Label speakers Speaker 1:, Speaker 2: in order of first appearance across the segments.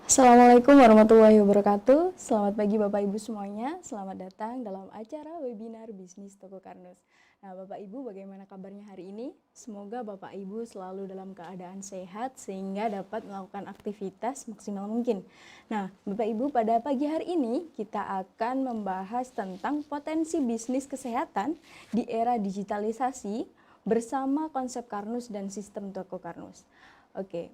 Speaker 1: Assalamualaikum warahmatullahi wabarakatuh. Selamat pagi Bapak Ibu semuanya. Selamat datang dalam acara webinar bisnis Toko Karnus. Nah, Bapak Ibu bagaimana kabarnya hari ini? Semoga Bapak Ibu selalu dalam keadaan sehat sehingga dapat melakukan aktivitas maksimal mungkin. Nah, Bapak Ibu pada pagi hari ini kita akan membahas tentang potensi bisnis kesehatan di era digitalisasi bersama konsep Karnus dan sistem Toko Karnus. Oke.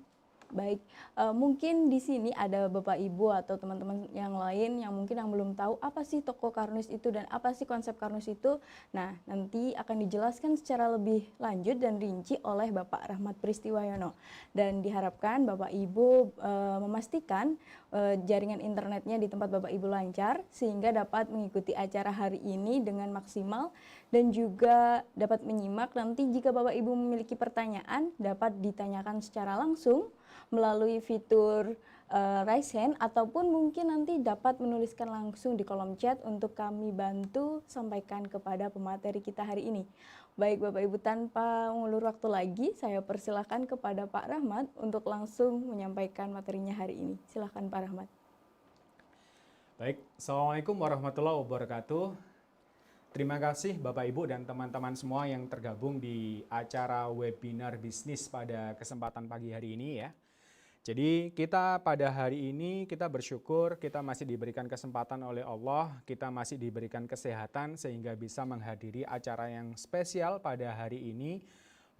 Speaker 1: Baik, mungkin di sini ada Bapak Ibu atau teman-teman yang lain yang mungkin yang belum tahu apa sih Toko Karnus itu dan apa sih konsep Karnus itu. Nah, nanti akan dijelaskan secara lebih lanjut dan rinci oleh Bapak Rahmat Pristiwayono. Dan diharapkan Bapak Ibu memastikan jaringan internetnya di tempat Bapak Ibu lancar sehingga dapat mengikuti acara hari ini dengan maksimal dan juga dapat menyimak. Nanti jika Bapak Ibu memiliki pertanyaan dapat ditanyakan secara langsung melalui fitur raise hand ataupun mungkin nanti dapat menuliskan langsung di kolom chat untuk kami bantu sampaikan kepada pemateri kita hari ini. Baik Bapak Ibu, tanpa mengulur waktu lagi saya persilahkan kepada Pak Rahmat untuk langsung menyampaikan materinya hari ini. Silahkan Pak Rahmat.
Speaker 2: Baik, Assalamualaikum warahmatullahi wabarakatuh. Terima kasih Bapak Ibu dan teman-teman semua yang tergabung di acara webinar bisnis pada kesempatan pagi hari ini ya. Jadi kita pada hari ini kita bersyukur kita masih diberikan kesempatan oleh Allah, kita masih diberikan kesehatan sehingga bisa menghadiri acara yang spesial pada hari ini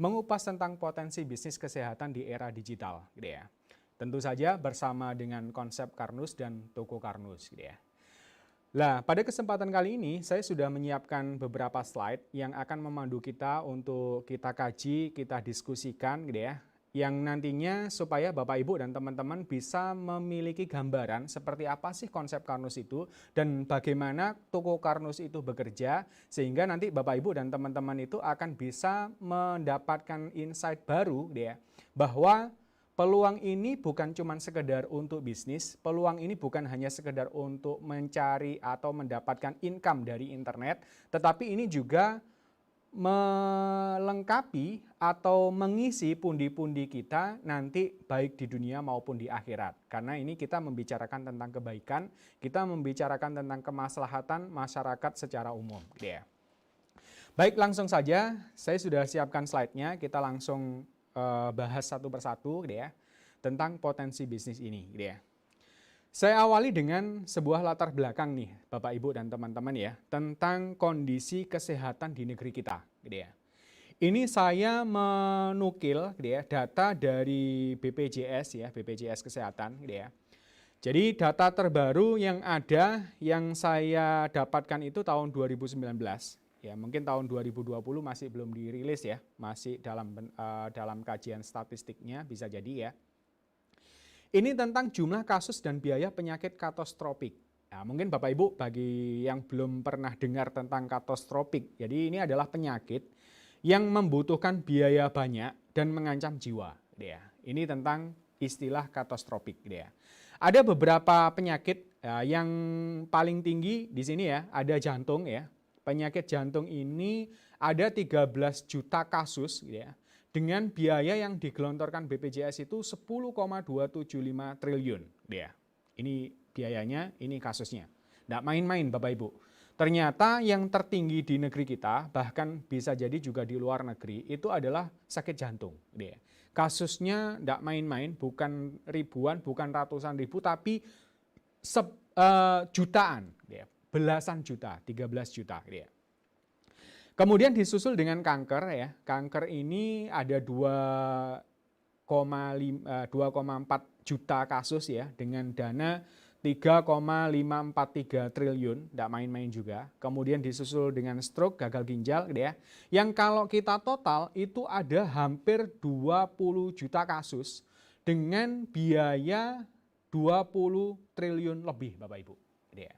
Speaker 2: mengupas tentang potensi bisnis kesehatan di era digital gitu ya. Tentu saja bersama dengan konsep Karnus dan Toko Karnus gitu ya. Nah, pada kesempatan kali ini saya sudah menyiapkan beberapa slide yang akan memandu kita untuk kita kaji, kita diskusikan gitu ya. Yang nantinya supaya Bapak Ibu dan teman-teman bisa memiliki gambaran seperti apa sih konsep Karnus itu dan bagaimana Toko Karnus itu bekerja sehingga nanti Bapak Ibu dan teman-teman itu akan bisa mendapatkan insight baru gitu ya, bahwa peluang ini bukan cuma sekedar untuk bisnis, peluang ini bukan hanya sekedar untuk mencari atau mendapatkan income dari internet, tetapi ini juga melengkapi atau mengisi pundi-pundi kita nanti baik di dunia maupun di akhirat. Karena ini kita membicarakan tentang kebaikan, kita membicarakan tentang kemaslahatan masyarakat secara umum. Gitu ya. Baik, langsung saja saya sudah siapkan slide-nya, kita langsung bahas satu persatu gitu ya, tentang potensi bisnis ini gitu ya. Saya awali dengan sebuah latar belakang nih Bapak Ibu dan teman-teman ya, tentang kondisi kesehatan di negeri kita gitu ya. Ini saya menukil gitu ya, data dari BPJS ya, BPJS Kesehatan gitu ya. Jadi data terbaru yang ada yang saya dapatkan itu tahun 2019. Ya, mungkin tahun 2020 masih belum dirilis ya, masih dalam kajian statistiknya bisa jadi ya. Ini tentang jumlah kasus dan biaya penyakit katastropik. Nah, mungkin Bapak Ibu bagi yang belum pernah dengar tentang katastropik, jadi ini adalah penyakit yang membutuhkan biaya banyak dan mengancam jiwa. Ya. Ini tentang istilah katastropik. Ya. Ada beberapa penyakit yang paling tinggi di sini ya, ada jantung ya. Penyakit jantung ini ada 13 juta kasus ya. Dengan biaya yang digelontorkan BPJS itu 10,275 triliun. Ya. Ini biayanya, ini kasusnya. Nggak main-main Bapak Ibu. Ternyata yang tertinggi di negeri kita, bahkan bisa jadi juga di luar negeri, itu adalah sakit jantung. Ya. Kasusnya nggak main-main, bukan ribuan, bukan ratusan ribu, tapi jutaan. Ya. Belasan juta, 13 juta. Ya. Kemudian disusul dengan kanker ya. Kanker ini ada 2,4 juta kasus ya dengan dana 3,543 triliun, tidak main-main juga. Kemudian disusul dengan stroke, gagal ginjal gitu ya. Yang kalau kita total itu ada hampir 20 juta kasus dengan biaya 20 triliun lebih Bapak Ibu. Gitu ya.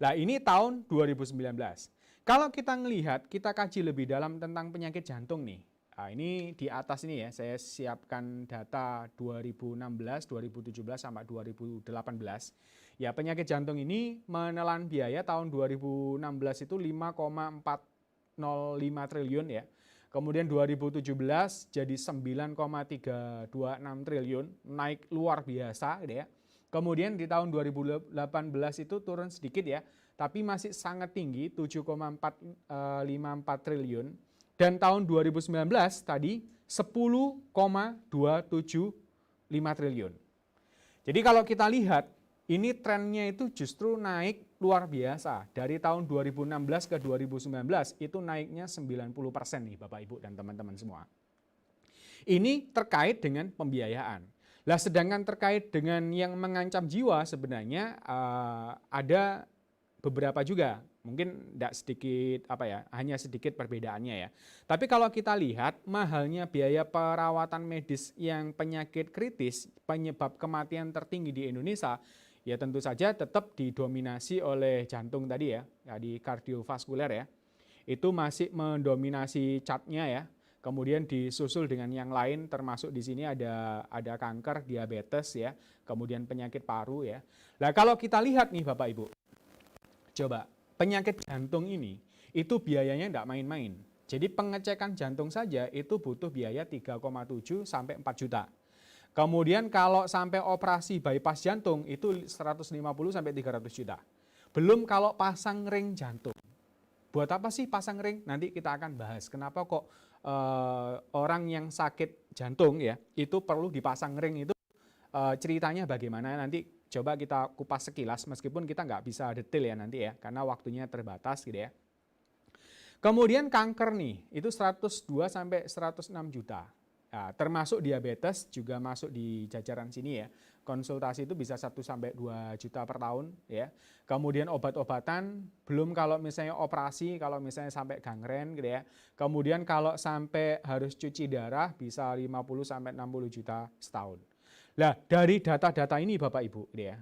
Speaker 2: Nah ini tahun 2019. Kalau kita melihat, kita kaji lebih dalam tentang penyakit jantung nih. Nah, ini di atas ini ya, saya siapkan data 2016, 2017, sampai 2018. Ya penyakit jantung ini menelan biaya tahun 2016 itu 5,405 triliun ya. Kemudian 2017 jadi 9,326 triliun, naik luar biasa gitu ya. Kemudian di tahun 2018 itu turun sedikit ya, tapi masih sangat tinggi 7,454 triliun. Dan tahun 2019 tadi 10,275 triliun. Jadi kalau kita lihat, ini trennya itu justru naik luar biasa. Dari tahun 2016 ke 2019 itu naiknya 90% nih Bapak Ibu dan teman-teman semua. Ini terkait dengan pembiayaan. Lah sedangkan terkait dengan yang mengancam jiwa sebenarnya ada beberapa juga, mungkin tidak sedikit hanya sedikit perbedaannya ya. Tapi kalau kita lihat mahalnya biaya perawatan medis yang penyakit kritis, penyebab kematian tertinggi di Indonesia, ya tentu saja tetap didominasi oleh jantung tadi ya, di kardiovaskuler ya. Itu masih mendominasi chartnya ya. Kemudian disusul dengan yang lain, termasuk di sini ada kanker, diabetes ya, kemudian penyakit paru ya. Nah kalau kita lihat nih Bapak Ibu, coba penyakit jantung ini itu biayanya tidak main-main. Jadi pengecekan jantung saja itu butuh biaya 3,7 sampai 4 juta. Kemudian kalau sampai operasi bypass jantung itu 150 sampai 300 juta. Belum kalau pasang ring jantung. Buat apa sih pasang ring? Nanti kita akan bahas kenapa kok orang yang sakit jantung ya itu perlu dipasang ring itu, ceritanya bagaimana nanti coba kita kupas sekilas meskipun kita nggak bisa detail ya nanti ya karena waktunya terbatas gitu ya. Kemudian kanker nih itu 102 sampai 106 juta. Nah, termasuk diabetes juga masuk di jajaran sini ya. Konsultasi itu bisa 1 sampai 2 juta per tahun ya. Kemudian obat-obatan, belum kalau misalnya operasi, kalau misalnya sampai gangren gitu ya. Kemudian kalau sampai harus cuci darah bisa 50 sampai 60 juta setahun. Nah, dari data-data ini Bapak Ibu gitu ya.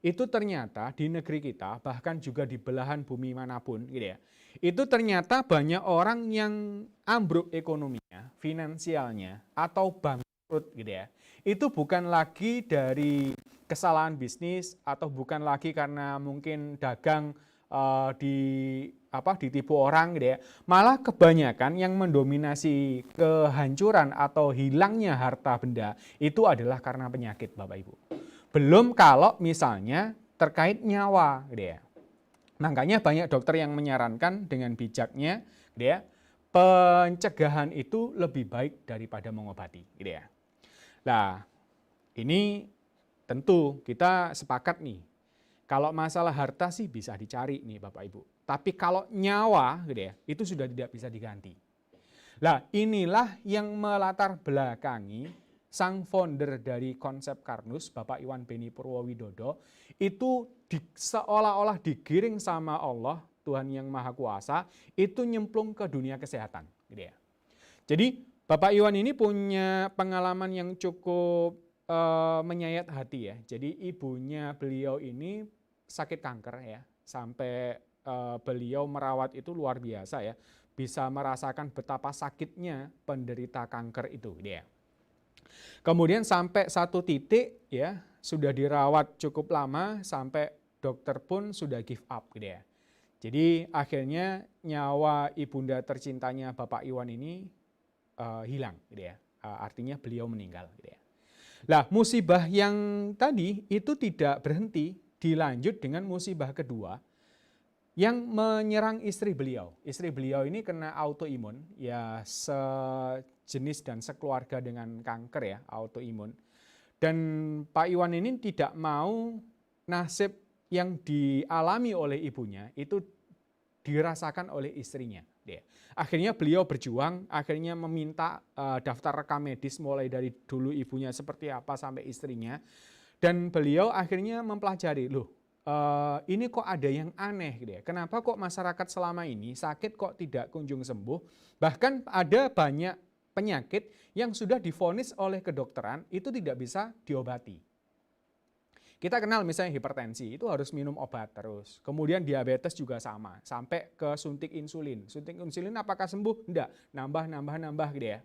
Speaker 2: Itu ternyata di negeri kita bahkan juga di belahan bumi manapun gitu ya. Itu ternyata banyak orang yang ambruk ekonominya, finansialnya atau bangkrut gitu ya. Itu bukan lagi dari kesalahan bisnis atau bukan lagi karena mungkin dagang ditipu orang gitu ya. Malah kebanyakan yang mendominasi kehancuran atau hilangnya harta benda itu adalah karena penyakit Bapak Ibu. Belum kalau misalnya terkait nyawa gitu ya. Makanya banyak dokter yang menyarankan dengan bijaknya gitu ya, pencegahan itu lebih baik daripada mengobati gitu ya. Nah, ini tentu kita sepakat nih. Kalau masalah harta sih bisa dicari nih Bapak Ibu. Tapi kalau nyawa gitu ya, itu sudah tidak bisa diganti. Nah, inilah yang melatar belakangi sang founder dari konsep Karnus, Bapak Iwan Beni Purwowidodo, itu seolah-olah digiring sama Allah, Tuhan yang Maha Kuasa, itu nyemplung ke dunia kesehatan. Gitu ya. Jadi Bapak Iwan ini punya pengalaman yang cukup menyayat hati ya. Jadi ibunya beliau ini sakit kanker ya, sampai beliau merawat itu luar biasa ya, bisa merasakan betapa sakitnya penderita kanker itu. Gitu ya. Kemudian sampai satu titik ya sudah dirawat cukup lama sampai dokter pun sudah give up gitu ya. Jadi akhirnya nyawa ibunda tercintanya Bapak Iwan ini hilang gitu ya. Artinya beliau meninggal gitu ya. Lah musibah yang tadi itu tidak berhenti, dilanjut dengan musibah kedua yang menyerang istri beliau. Istri beliau ini kena autoimun, ya sejenis dan sekeluarga dengan kanker ya, autoimun. Dan Pak Iwan ini tidak mau nasib yang dialami oleh ibunya itu dirasakan oleh istrinya. Akhirnya beliau berjuang, akhirnya meminta daftar rekam medis mulai dari dulu ibunya seperti apa sampai istrinya. Dan beliau akhirnya mempelajari, loh ini kok ada yang aneh gitu ya. Kenapa kok masyarakat selama ini sakit kok tidak kunjung sembuh? Bahkan ada banyak penyakit yang sudah divonis oleh kedokteran itu tidak bisa diobati. Kita kenal misalnya hipertensi, itu harus minum obat terus. Kemudian diabetes juga sama, sampai ke suntik insulin. Suntik insulin apakah sembuh? Enggak, nambah gitu ya.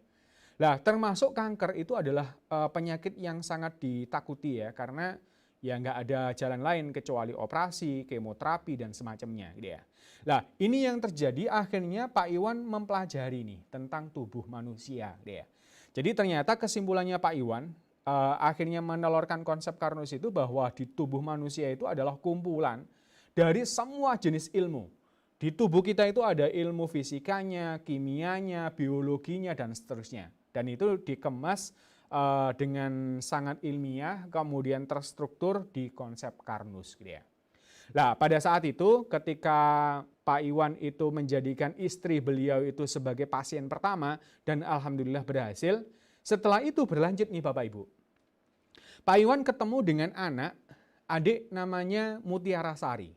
Speaker 2: Nah, termasuk kanker itu adalah penyakit yang sangat ditakuti ya, karena ya nggak ada jalan lain kecuali operasi, kemoterapi, dan semacamnya gitu ya. Nah, ini yang terjadi akhirnya Pak Iwan mempelajari nih tentang tubuh manusia gitu ya. Jadi ternyata kesimpulannya Pak Iwan, akhirnya menelurkan konsep Karnus itu bahwa di tubuh manusia itu adalah kumpulan dari semua jenis ilmu. Di tubuh kita itu ada ilmu fisikanya, kimianya, biologinya, dan seterusnya. Dan itu dikemas dengan sangat ilmiah, kemudian terstruktur di konsep Karnus. Gitu ya. Nah, pada saat itu ketika Pak Iwan itu menjadikan istri beliau itu sebagai pasien pertama dan alhamdulillah berhasil, setelah itu berlanjut nih Bapak Ibu. Pak Iwan ketemu dengan adik namanya Mutiara Sari.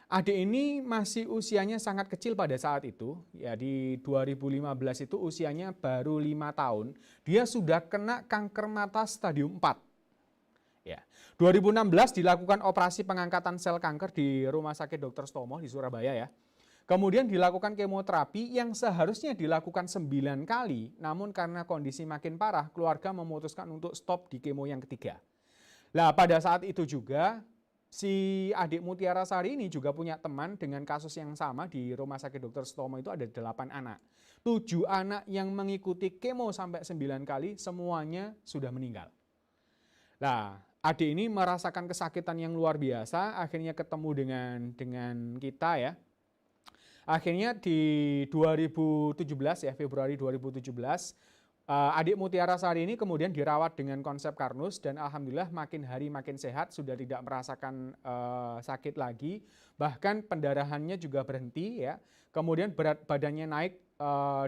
Speaker 2: Adik ini masih usianya sangat kecil pada saat itu, ya di 2015 itu usianya baru 5 tahun, dia sudah kena kanker mata stadium 4. Ya. 2016 dilakukan operasi pengangkatan sel kanker di Rumah Sakit Dr. Stomo di Surabaya ya. Kemudian dilakukan kemoterapi yang seharusnya dilakukan 9 kali, namun karena kondisi makin parah, keluarga memutuskan untuk stop di kemo yang ketiga. Nah, pada saat itu juga si adik Mutiara Sari ini juga punya teman dengan kasus yang sama di Rumah Sakit Dr. Stomo itu ada 8 anak. 7 anak yang mengikuti kemo sampai 9 kali semuanya sudah meninggal. Nah, adik ini merasakan kesakitan yang luar biasa, akhirnya ketemu dengan kita ya. Akhirnya di 2017 ya, Februari 2017, adik Mutiara Sari ini kemudian dirawat dengan konsep Karnus dan alhamdulillah makin hari makin sehat, sudah tidak merasakan sakit lagi, bahkan pendarahannya juga berhenti ya. Kemudian berat badannya naik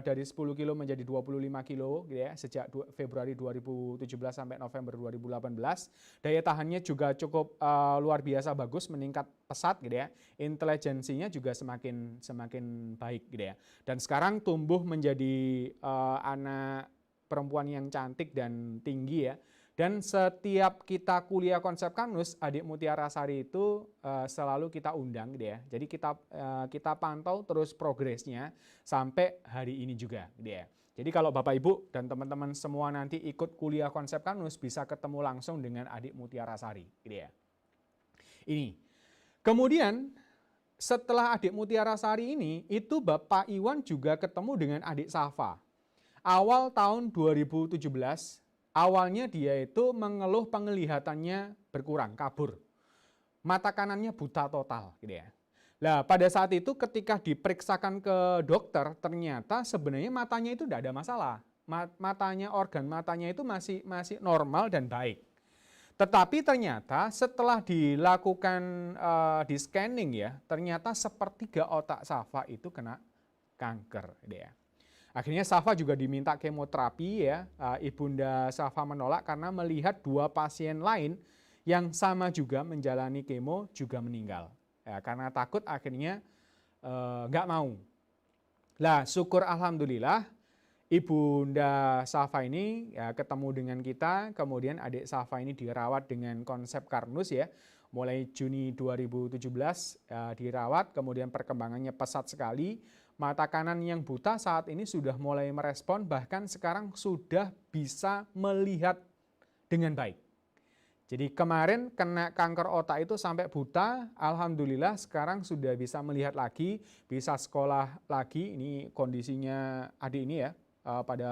Speaker 2: dari 10 kilo menjadi 25 kilo gitu ya, sejak Februari 2017 sampai November 2018. Daya tahannya juga cukup luar biasa bagus, meningkat pesat gitu ya. Intelijensinya juga semakin baik gitu ya. Dan sekarang tumbuh menjadi anak perempuan yang cantik dan tinggi ya. Dan setiap kita kuliah konsep Karnus, adik Mutiara Sari itu selalu kita undang gitu ya. Jadi kita pantau terus progresnya sampai hari ini juga gitu ya. Jadi kalau Bapak Ibu dan teman-teman semua nanti ikut kuliah konsep Karnus bisa ketemu langsung dengan adik Mutiara Sari gitu ya. Ini. Kemudian setelah adik Mutiara Sari ini, itu Bapak Iwan juga ketemu dengan adik Safa. Awal tahun 2017, awalnya dia itu mengeluh penglihatannya berkurang, kabur. Mata kanannya buta total gitu ya. Nah, pada saat itu ketika diperiksakan ke dokter, ternyata sebenarnya matanya itu tidak ada masalah. Matanya, organ matanya itu masih normal dan baik. Tetapi ternyata setelah dilakukan di scanning ya, ternyata sepertiga otak Safa itu kena kanker gitu ya. Akhirnya Safa juga diminta kemoterapi ya, Ibunda Safa menolak karena melihat 2 pasien lain yang sama juga menjalani kemo juga meninggal. Ya, karena takut akhirnya nggak mau. Nah, syukur alhamdulillah Ibunda Safa ini ya, ketemu dengan kita, kemudian adik Safa ini dirawat dengan konsep Karnus ya. Mulai Juni 2017 dirawat, kemudian perkembangannya pesat sekali. Mata kanan yang buta saat ini sudah mulai merespon, bahkan sekarang sudah bisa melihat dengan baik. Jadi kemarin kena kanker otak itu sampai buta, alhamdulillah sekarang sudah bisa melihat lagi, bisa sekolah lagi. Ini kondisinya adik ini ya, pada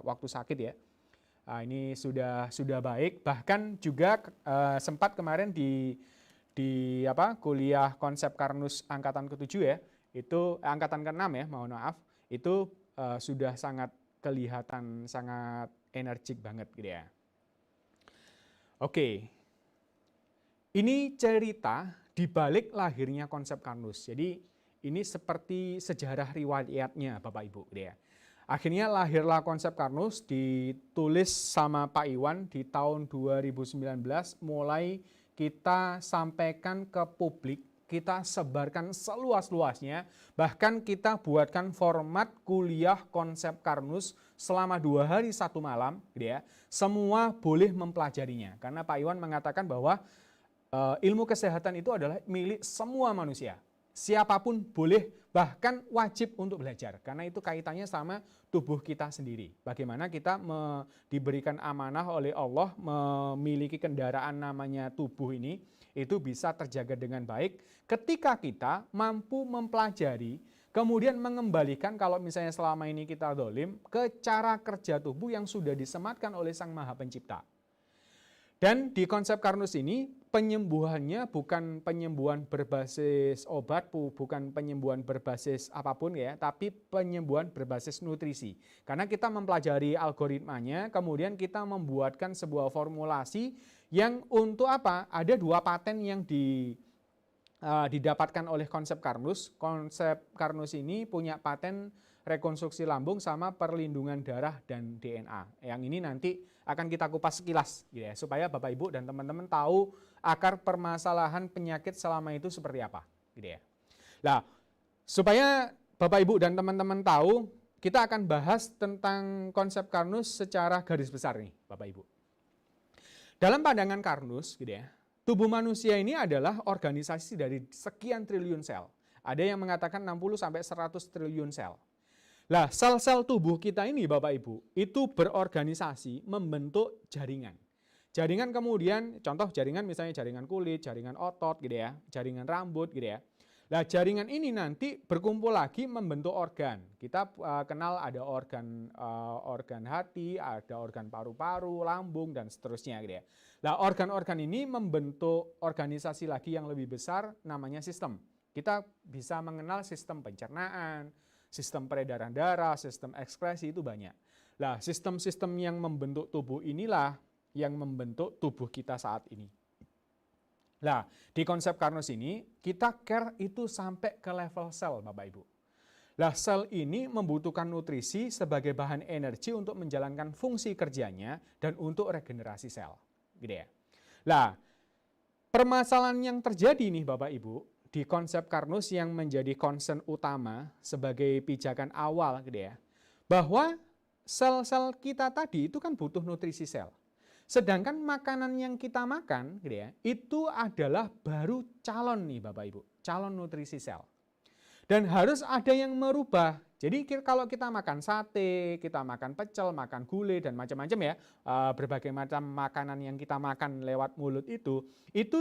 Speaker 2: waktu sakit ya. Ini sudah baik, bahkan juga sempat kemarin di kuliah konsep Karnus angkatan ke-7 ya, itu angkatan ke-6 ya, mohon maaf, itu sudah sangat kelihatan sangat energik banget gitu ya. Oke, ini cerita di balik lahirnya konsep Karnus. Jadi ini seperti sejarah riwayatnya Bapak Ibu gitu ya. Akhirnya lahirlah konsep Karnus, ditulis sama Pak Iwan di tahun 2019, mulai kita sampaikan ke publik, kita sebarkan seluas-luasnya, bahkan kita buatkan format kuliah konsep Karnus selama 2 hari 1 malam, gitu ya. Semua boleh mempelajarinya, karena Pak Iwan mengatakan bahwa ilmu kesehatan itu adalah milik semua manusia. Siapapun boleh, bahkan wajib untuk belajar, karena itu kaitannya sama tubuh kita sendiri. Bagaimana kita diberikan amanah oleh Allah memiliki kendaraan namanya tubuh ini, itu bisa terjaga dengan baik ketika kita mampu mempelajari, kemudian mengembalikan kalau misalnya selama ini kita dolim ke cara kerja tubuh yang sudah disematkan oleh Sang Maha Pencipta. Dan di konsep Karnus ini penyembuhannya bukan penyembuhan berbasis obat, bukan penyembuhan berbasis apapun ya, tapi penyembuhan berbasis nutrisi. Karena kita mempelajari algoritmanya, kemudian kita membuatkan sebuah formulasi yang untuk apa? Ada 2 paten yang didapatkan oleh konsep Karnus. Konsep Karnus ini punya paten rekonstruksi lambung sama perlindungan darah dan DNA. Yang ini nanti akan kita kupas sekilas gitu ya, supaya Bapak Ibu dan teman-teman tahu akar permasalahan penyakit selama itu seperti apa gitu ya. Nah, supaya Bapak Ibu dan teman-teman tahu, kita akan bahas tentang konsep Karnus secara garis besar nih Bapak Ibu. Dalam pandangan Karnus gitu ya, tubuh manusia ini adalah organisasi dari sekian triliun sel. Ada yang mengatakan 60 sampai 100 triliun sel. Lah, sel-sel tubuh kita ini Bapak Ibu, itu berorganisasi membentuk jaringan. Jaringan kemudian, contoh jaringan misalnya jaringan kulit, jaringan otot gitu ya, jaringan rambut gitu ya. Nah, jaringan ini nanti berkumpul lagi membentuk organ. Kita kenal ada organ hati, ada organ paru-paru, lambung, dan seterusnya gitu ya. Nah, organ-organ ini membentuk organisasi lagi yang lebih besar namanya sistem. Kita bisa mengenal sistem pencernaan, sistem peredaran darah, sistem ekskresi, itu banyak. Nah, sistem-sistem yang membentuk tubuh inilah yang membentuk tubuh kita saat ini. Nah, di konsep Karnus ini, kita care itu sampai ke level sel, Bapak Ibu. Nah, sel ini membutuhkan nutrisi sebagai bahan energi untuk menjalankan fungsi kerjanya dan untuk regenerasi sel. Gitu ya. Nah, permasalahan yang terjadi nih Bapak Ibu, di konsep Karnus yang menjadi concern utama sebagai pijakan awal gitu ya, bahwa sel-sel kita tadi itu kan butuh nutrisi sel. Sedangkan makanan yang kita makan gitu ya, itu adalah baru calon nih Bapak Ibu, calon nutrisi sel. Dan harus ada yang merubah. Jadi kalau kita makan sate, kita makan pecel, makan gulai dan macam-macam ya, berbagai macam makanan yang kita makan lewat mulut itu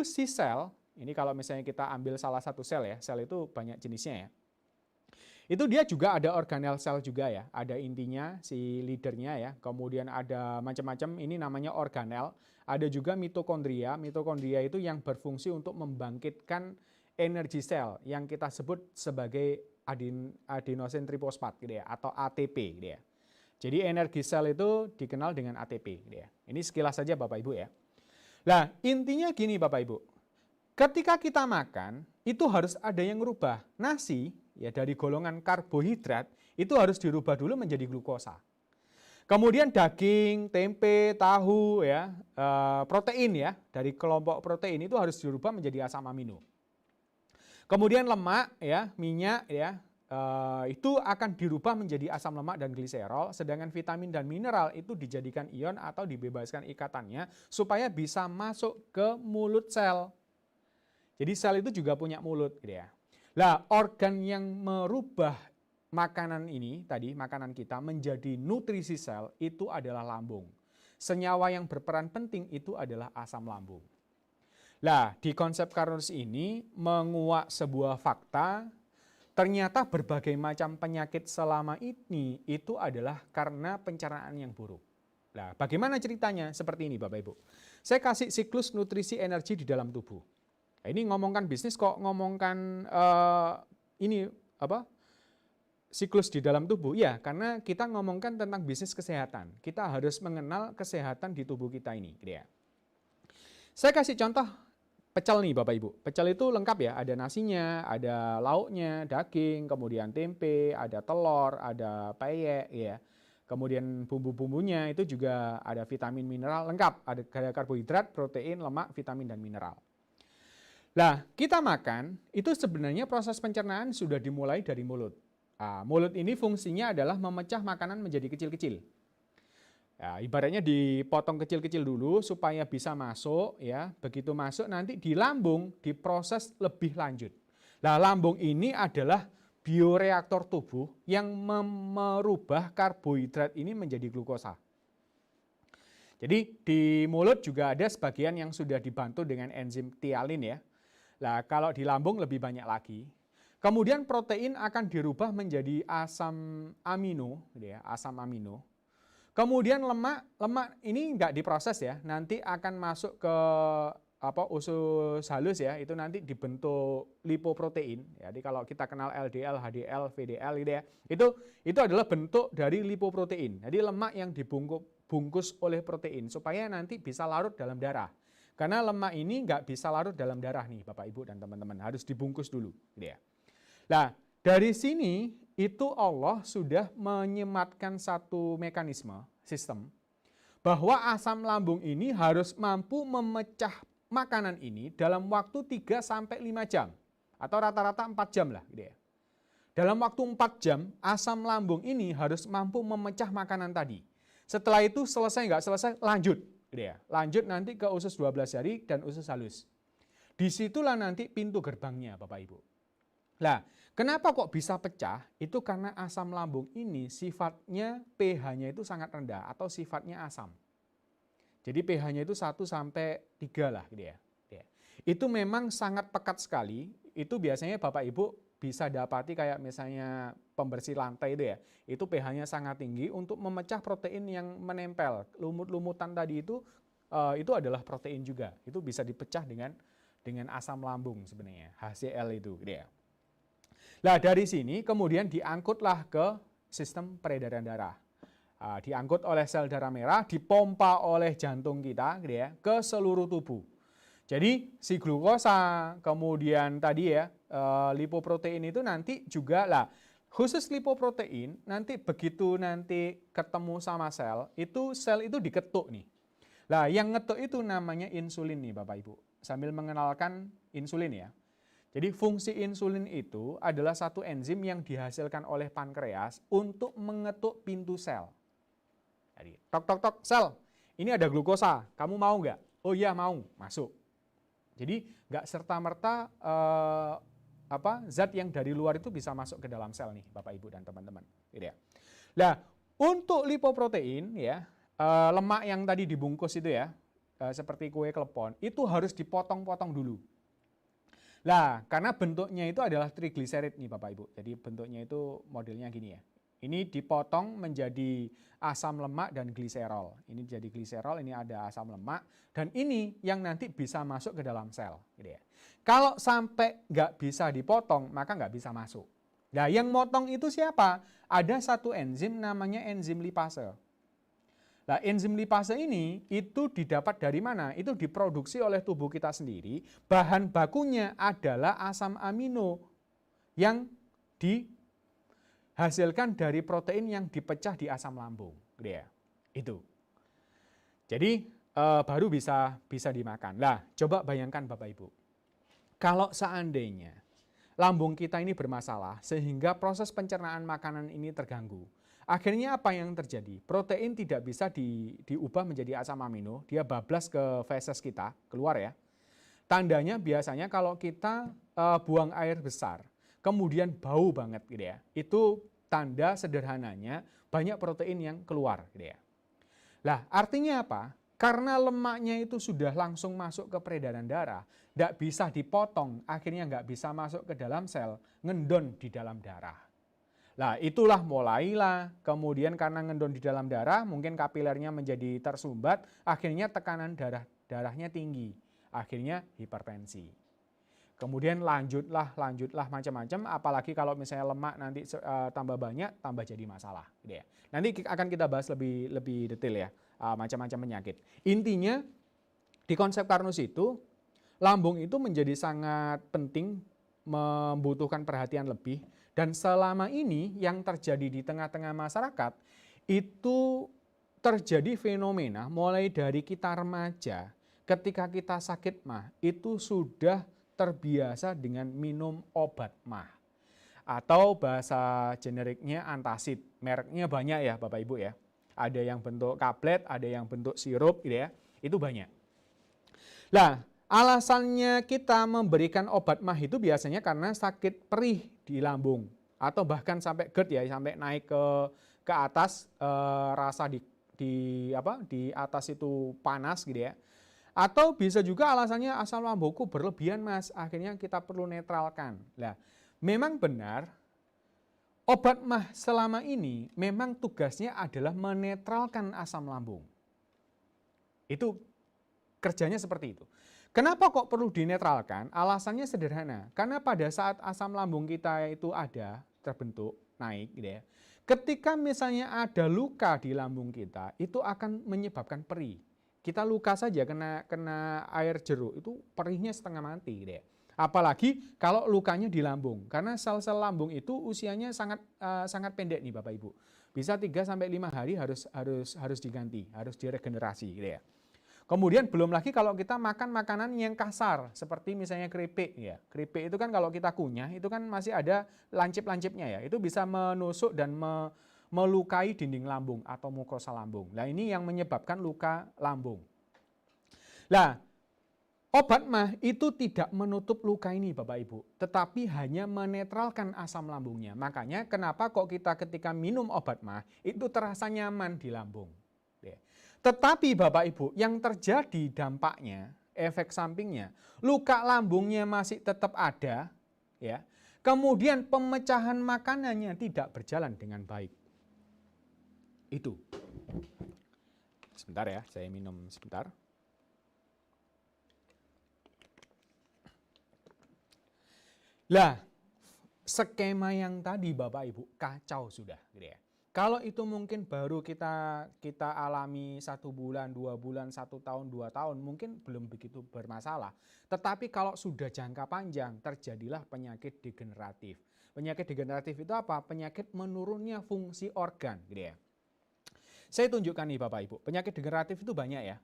Speaker 2: si sel. Ini kalau misalnya kita ambil salah satu sel ya, sel itu banyak jenisnya ya. Itu dia juga ada organel sel juga ya, ada intinya, si leadernya ya, kemudian ada macam-macam, ini namanya organel. Ada juga mitokondria, mitokondria itu yang berfungsi untuk membangkitkan energi sel, yang kita sebut sebagai adenosin trifosfat gitu ya, atau ATP gitu ya. Jadi energi sel itu dikenal dengan ATP gitu ya. Ini sekilas saja Bapak Ibu ya. Nah, intinya gini Bapak Ibu. Ketika kita makan, itu harus ada yang merubah. Nasi, ya dari golongan karbohidrat, itu harus dirubah dulu menjadi glukosa. Kemudian daging, tempe, tahu, ya, protein ya, dari kelompok protein itu harus dirubah menjadi asam amino. Kemudian lemak, ya, minyak, ya, itu akan dirubah menjadi asam lemak dan gliserol, sedangkan vitamin dan mineral itu dijadikan ion atau dibebaskan ikatannya supaya bisa masuk ke mulut sel. Jadi sel itu juga punya mulut gitu ya. Nah, organ yang merubah makanan ini tadi, makanan kita menjadi nutrisi sel itu adalah lambung. Senyawa yang berperan penting itu adalah asam lambung. Nah, di konsep Karnus ini menguak sebuah fakta, ternyata berbagai macam penyakit selama ini itu adalah karena pencernaan yang buruk. Nah, bagaimana ceritanya? Seperti ini Bapak Ibu. Saya kasih siklus nutrisi energi di dalam tubuh. Ini ngomongkan bisnis kok ngomongkan ini apa? Siklus di dalam tubuh. Ya, karena kita ngomongkan tentang bisnis kesehatan. Kita harus mengenal kesehatan di tubuh kita ini, gitu ya. Saya kasih contoh pecel nih Bapak Ibu. Pecel itu lengkap ya, ada nasinya, ada lauknya, daging, kemudian tempe, ada telur, ada peyek ya. Kemudian bumbu-bumbunya itu juga ada vitamin mineral lengkap, ada karbohidrat, protein, lemak, vitamin dan mineral. Nah, kita makan, itu sebenarnya proses pencernaan sudah dimulai dari mulut. Nah, mulut ini fungsinya adalah memecah makanan menjadi kecil-kecil. Ya, ibaratnya dipotong kecil-kecil dulu supaya bisa masuk, ya. Begitu masuk nanti di lambung diproses lebih lanjut. Nah, lambung ini adalah bioreaktor tubuh yang merubah karbohidrat ini menjadi glukosa. Jadi di mulut juga ada sebagian yang sudah dibantu dengan enzim tialin ya. Nah, kalau di lambung lebih banyak lagi. Kemudian protein akan dirubah menjadi asam amino, gitu ya, asam amino. Kemudian lemak ini nggak diproses ya, nanti akan masuk ke usus halus ya, itu nanti dibentuk lipoprotein. Jadi kalau kita kenal LDL, HDL, VDL gitu ya, itu adalah bentuk dari lipoprotein. Jadi lemak yang dibungkus oleh protein supaya nanti bisa larut dalam darah. Karena lemak ini nggak bisa larut dalam darah nih Bapak Ibu dan teman-teman, harus dibungkus dulu gitu ya. Nah, dari sini itu Allah sudah menyematkan satu mekanisme, sistem, bahwa asam lambung ini harus mampu memecah makanan ini dalam waktu 3-5 jam. Atau rata-rata 4 jam lah. Gitu ya. Dalam waktu 4 jam, asam lambung ini harus mampu memecah makanan tadi. Setelah itu selesai nggak selesai, lanjut. Gitu ya. Lanjut nanti ke usus 12 jari dan usus halus. Disitulah nanti pintu gerbangnya Bapak Ibu. Nah, kenapa kok bisa pecah? Itu karena asam lambung ini sifatnya pH-nya itu sangat rendah atau sifatnya asam. Jadi pH-nya itu 1 sampai 3 lah gitu ya. Itu memang sangat pekat sekali. Itu biasanya Bapak Ibu bisa dapati kayak misalnya pembersih lantai itu ya. Itu pH-nya sangat tinggi untuk memecah protein yang menempel. Lumut-lumutan tadi itu adalah protein juga. Itu bisa dipecah dengan asam lambung sebenarnya, HCl itu gitu ya. Nah, dari sini kemudian diangkutlah ke sistem peredaran darah. Diangkut oleh sel darah merah, dipompa oleh jantung kita gitu ya, ke seluruh tubuh. Jadi si glukosa, kemudian tadi ya lipoprotein itu nanti juga lah, khusus lipoprotein nanti begitu nanti ketemu sama sel itu diketuk nih. Lah yang ngetuk itu namanya insulin nih Bapak Ibu. Sambil mengenalkan insulin ya. Jadi fungsi insulin itu adalah satu enzim yang dihasilkan oleh pankreas untuk mengetuk pintu sel. Jadi, tok, sel, ini ada glukosa, kamu mau nggak? Oh iya mau, masuk. Jadi nggak serta-merta zat yang dari luar itu bisa masuk ke dalam sel nih, Bapak Ibu dan teman-teman. Gitu ya. Nah, untuk lipoprotein ya, lemak yang tadi dibungkus itu ya, seperti kue klepon, itu harus dipotong-potong dulu. Nah, karena bentuknya itu adalah trigliserid nih Bapak Ibu. Jadi bentuknya itu modelnya gini ya. Ini dipotong menjadi asam lemak dan gliserol. Ini jadi gliserol, ini ada asam lemak. Dan ini yang nanti bisa masuk ke dalam sel. Gitu ya. Kalau sampai nggak bisa dipotong, maka nggak bisa masuk. Nah, yang motong itu siapa? Ada satu enzim namanya enzim lipase. Nah, enzim lipase ini itu didapat dari mana? Itu diproduksi oleh tubuh kita sendiri. Bahan bakunya adalah asam amino yang dihasilkan dari protein yang dipecah di asam lambung. Gitu ya. Itu. Jadi baru bisa dimakan. Nah, coba bayangkan Bapak Ibu. Kalau seandainya lambung kita ini bermasalah sehingga proses pencernaan makanan ini terganggu. Akhirnya apa yang terjadi? Protein tidak bisa diubah menjadi asam amino, dia bablas ke feses kita, keluar ya. Tandanya biasanya kalau kita buang air besar, kemudian bau banget gitu ya. Itu tanda sederhananya banyak protein yang keluar gitu ya. Lah, artinya apa? Karena lemaknya itu sudah langsung masuk ke peredaran darah, tidak bisa dipotong, akhirnya nggak bisa masuk ke dalam sel, ngendon di dalam darah. Nah, itulah mulailah, kemudian karena ngendon di dalam darah, mungkin kapilernya menjadi tersumbat, akhirnya tekanan darahnya tinggi, akhirnya hipertensi. Kemudian lanjutlah macam-macam, apalagi kalau misalnya lemak nanti tambah banyak, tambah jadi masalah. Gitu ya. Nanti akan kita bahas lebih detail ya, macam-macam penyakit. Intinya, di konsep Karnus itu, lambung itu menjadi sangat penting, membutuhkan perhatian lebih, dan selama ini yang terjadi di tengah-tengah masyarakat itu terjadi fenomena mulai dari kita remaja, ketika kita sakit mah itu sudah terbiasa dengan minum obat mah. Atau bahasa generiknya antacid, mereknya banyak ya Bapak Ibu ya. Ada yang bentuk tablet, ada yang bentuk sirup gitu ya, itu banyak. Nah, alasannya kita memberikan obat mah itu biasanya karena sakit perih di lambung atau bahkan sampai GERD ya, sampai naik ke atas rasa di atas itu panas gitu ya. Atau bisa juga alasannya asam lambungku berlebihan Mas, akhirnya kita perlu netralkan. Nah, memang benar Obat MAH selama ini memang tugasnya adalah menetralkan asam lambung. Itu kerjanya seperti itu. Kenapa kok perlu dinetralkan? Alasannya sederhana. Karena pada saat asam lambung kita itu ada, terbentuk, naik gitu ya. Ketika misalnya ada luka di lambung kita, itu akan menyebabkan perih. Kita luka saja kena air jeruk, itu perihnya setengah mati gitu ya. Apalagi kalau lukanya di lambung. Karena sel-sel lambung itu usianya sangat pendek nih Bapak Ibu. Bisa 3 sampai 5 hari harus diganti, harus diregenerasi gitu ya. Kemudian belum lagi kalau kita makan makanan yang kasar, seperti misalnya keripik ya. Keripik itu kan kalau kita kunyah, itu kan masih ada lancip-lancipnya ya. Itu bisa menusuk dan melukai dinding lambung atau mukosa lambung. Nah ini yang menyebabkan luka lambung. Nah obat MAH itu tidak menutup luka ini Bapak Ibu, tetapi hanya menetralkan asam lambungnya. Makanya kenapa kok kita ketika minum obat MAH itu terasa nyaman di lambung. Tetapi Bapak Ibu, yang terjadi dampaknya, efek sampingnya, luka lambungnya masih tetap ada, ya. Kemudian pemecahan makanannya tidak berjalan dengan baik. Itu. Sebentar ya, saya minum sebentar. Lah, skema yang tadi Bapak Ibu kacau sudah, gitu ya. Kalau itu mungkin baru kita alami 1 bulan, 2 bulan, 1 tahun, 2 tahun, mungkin belum begitu bermasalah. Tetapi kalau sudah jangka panjang, terjadilah penyakit degeneratif. Penyakit degeneratif itu apa? Penyakit menurunnya fungsi organ, gitu ya. Saya tunjukkan nih Bapak Ibu, penyakit degeneratif itu banyak ya.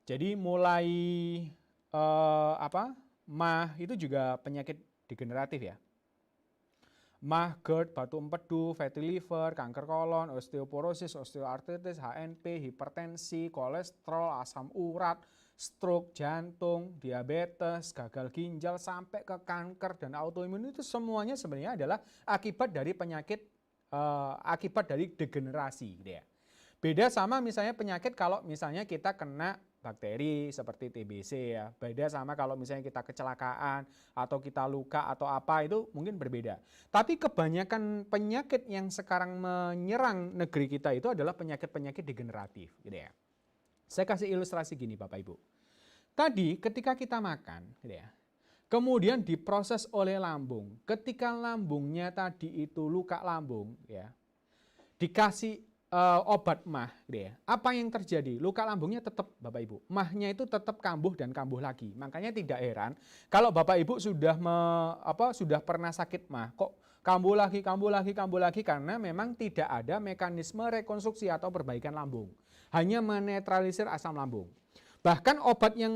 Speaker 2: Jadi mulai MAH itu juga penyakit degeneratif ya. MAH, GERD, batu empedu, fatty liver, kanker kolon, osteoporosis, osteoartritis, HNP, hipertensi, kolesterol, asam urat, stroke, jantung, diabetes, gagal ginjal, sampai ke kanker dan autoimun itu semuanya sebenarnya adalah akibat dari penyakit, akibat dari degenerasi gitu ya. Beda sama misalnya penyakit kalau misalnya kita kena bakteri seperti TBC ya. Beda sama kalau misalnya kita kecelakaan atau kita luka atau apa, itu mungkin berbeda. Tapi kebanyakan penyakit yang sekarang menyerang negeri kita itu adalah penyakit-penyakit degeneratif gitu ya. Saya kasih ilustrasi gini Bapak Ibu. Tadi ketika kita makan gitu ya, kemudian diproses oleh lambung. Ketika lambungnya tadi itu luka lambung ya, dikasih obat MAH, gitu ya. Apa yang terjadi? Luka lambungnya tetap Bapak Ibu. MAH-nya itu tetap kambuh dan kambuh lagi. Makanya tidak heran kalau Bapak Ibu sudah sudah pernah sakit MAH, kok kambuh lagi karena memang tidak ada mekanisme rekonstruksi atau perbaikan lambung. Hanya menetralisir asam lambung. Bahkan obat yang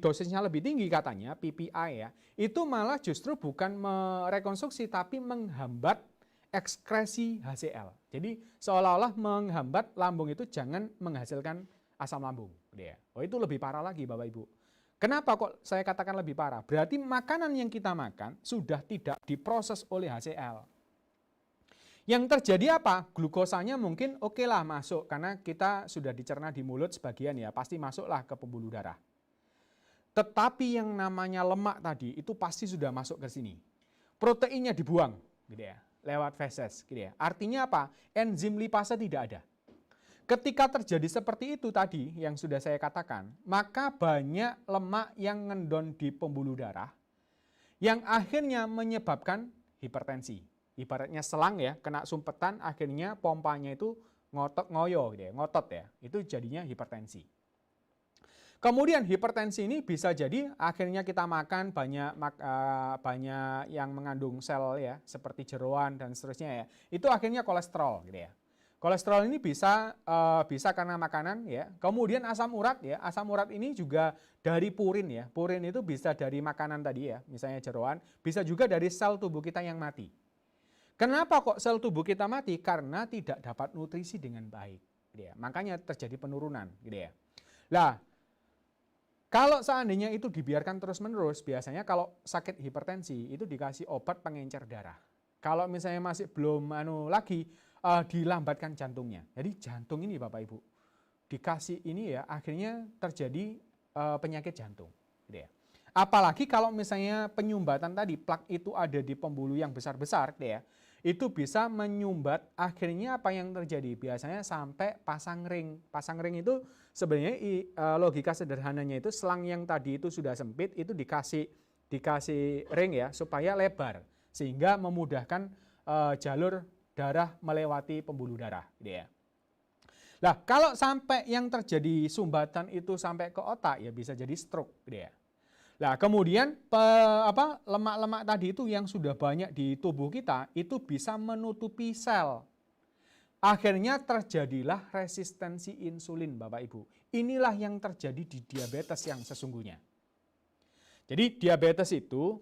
Speaker 2: dosisnya lebih tinggi katanya, PPI ya, itu malah justru bukan merekonstruksi tapi menghambat ekskresi HCl. Jadi seolah-olah menghambat lambung itu jangan menghasilkan asam lambung. Oh itu lebih parah lagi Bapak Ibu. Kenapa kok saya katakan lebih parah? Berarti makanan yang kita makan sudah tidak diproses oleh HCl. Yang terjadi apa? Glukosanya mungkin oke lah masuk karena kita sudah dicerna di mulut sebagian ya, pasti masuklah ke pembuluh darah. Tetapi yang namanya lemak tadi itu pasti sudah masuk ke sini. Proteinnya dibuang gitu ya, lewat feses gitu ya. Artinya apa? Enzim lipase tidak ada. Ketika terjadi seperti itu tadi yang sudah saya katakan, maka banyak lemak yang ngendon di pembuluh darah yang akhirnya menyebabkan hipertensi. Ibaratnya selang ya, kena sumpetan akhirnya pompanya itu ngoyo gitu ya, ngotot ya. Itu jadinya hipertensi. Kemudian hipertensi ini bisa jadi akhirnya kita makan banyak yang mengandung sel ya, seperti jeroan dan seterusnya ya. Itu akhirnya kolesterol gitu ya. Kolesterol ini bisa karena makanan ya. Kemudian asam urat ya. Asam urat ini juga dari purin ya. Purin itu bisa dari makanan tadi ya, misalnya jeroan, bisa juga dari sel tubuh kita yang mati. Kenapa kok sel tubuh kita mati? Karena tidak dapat nutrisi dengan baik gitu ya. Makanya terjadi penurunan gitu ya. Lah, kalau seandainya itu dibiarkan terus-menerus, biasanya kalau sakit hipertensi itu dikasih obat pengencer darah. Kalau misalnya masih belum lagi, dilambatkan jantungnya. Jadi jantung ini Bapak Ibu, dikasih ini ya, akhirnya terjadi penyakit jantung. Gitu ya. Apalagi kalau misalnya penyumbatan tadi, plak itu ada di pembuluh yang besar-besar, gitu ya, itu bisa menyumbat, akhirnya apa yang terjadi? Biasanya sampai pasang ring. Pasang ring itu sebenarnya logika sederhananya itu selang yang tadi itu sudah sempit itu dikasih ring ya supaya lebar sehingga memudahkan jalur darah melewati pembuluh darah gitu ya. Nah, kalau sampai yang terjadi sumbatan itu sampai ke otak ya bisa jadi stroke gitu ya. Nah, kemudian lemak-lemak tadi itu yang sudah banyak di tubuh kita itu bisa menutupi sel. Akhirnya terjadilah resistensi insulin, Bapak Ibu. Inilah yang terjadi di diabetes yang sesungguhnya. Jadi diabetes itu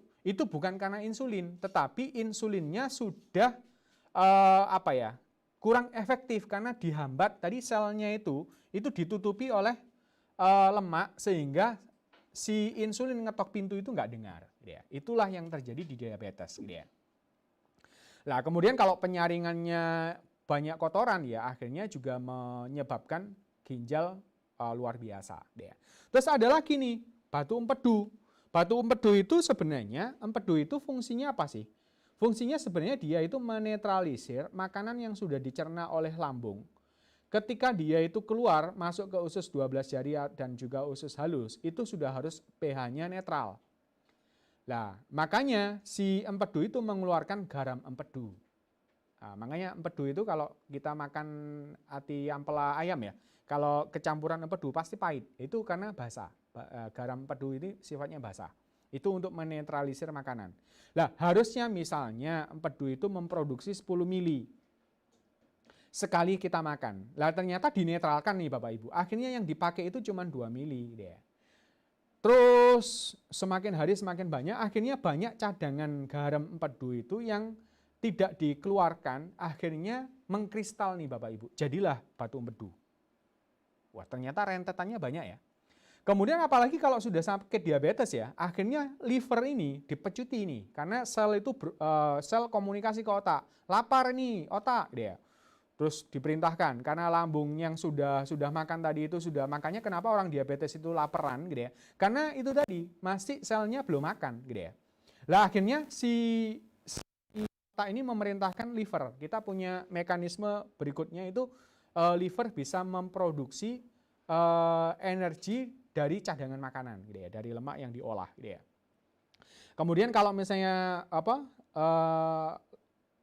Speaker 2: bukan karena insulin, tetapi insulinnya sudah kurang efektif karena dihambat tadi selnya itu ditutupi oleh lemak sehingga si insulin ngetok pintu itu nggak dengar. Ya. Itulah yang terjadi di diabetes. Ya. Nah, kemudian kalau penyaringannya banyak kotoran ya akhirnya juga menyebabkan ginjal luar biasa. Ya. Terus ada lagi nih batu empedu. Batu empedu itu sebenarnya fungsinya apa sih? Fungsinya sebenarnya dia itu menetralisir makanan yang sudah dicerna oleh lambung. Ketika dia itu keluar masuk ke usus 12 jari dan juga usus halus, itu sudah harus pH-nya netral. Nah, makanya si empedu itu mengeluarkan garam empedu. Nah, makanya empedu itu kalau kita makan ati ampela ayam ya, kalau kecampuran empedu pasti pahit. Itu karena basah. Garam empedu ini sifatnya basah. Itu untuk menetralisir makanan. Nah, harusnya misalnya empedu itu memproduksi 10 mili sekali kita makan. Lah ternyata dinetralkan nih Bapak Ibu. Akhirnya yang dipakai itu cuma 2 mili. Terus semakin hari semakin banyak, akhirnya banyak cadangan garam empedu itu yang tidak dikeluarkan, akhirnya mengkristal nih Bapak Ibu. Jadilah batu empedu. Wah ternyata rentetannya banyak ya. Kemudian apalagi kalau sudah sakit diabetes ya, akhirnya liver ini dipecuti nih, karena sel itu sel komunikasi ke otak, lapar nih otak dia. Terus diperintahkan karena lambung yang sudah makan tadi itu sudah makanya kenapa orang diabetes itu laparan gitu ya. Karena itu tadi masih selnya belum makan gitu ya. Lah akhirnya si otak ini memerintahkan liver. Kita punya mekanisme berikutnya itu liver bisa memproduksi energi dari cadangan makanan gitu ya, dari lemak yang diolah gitu ya. Kemudian kalau misalnya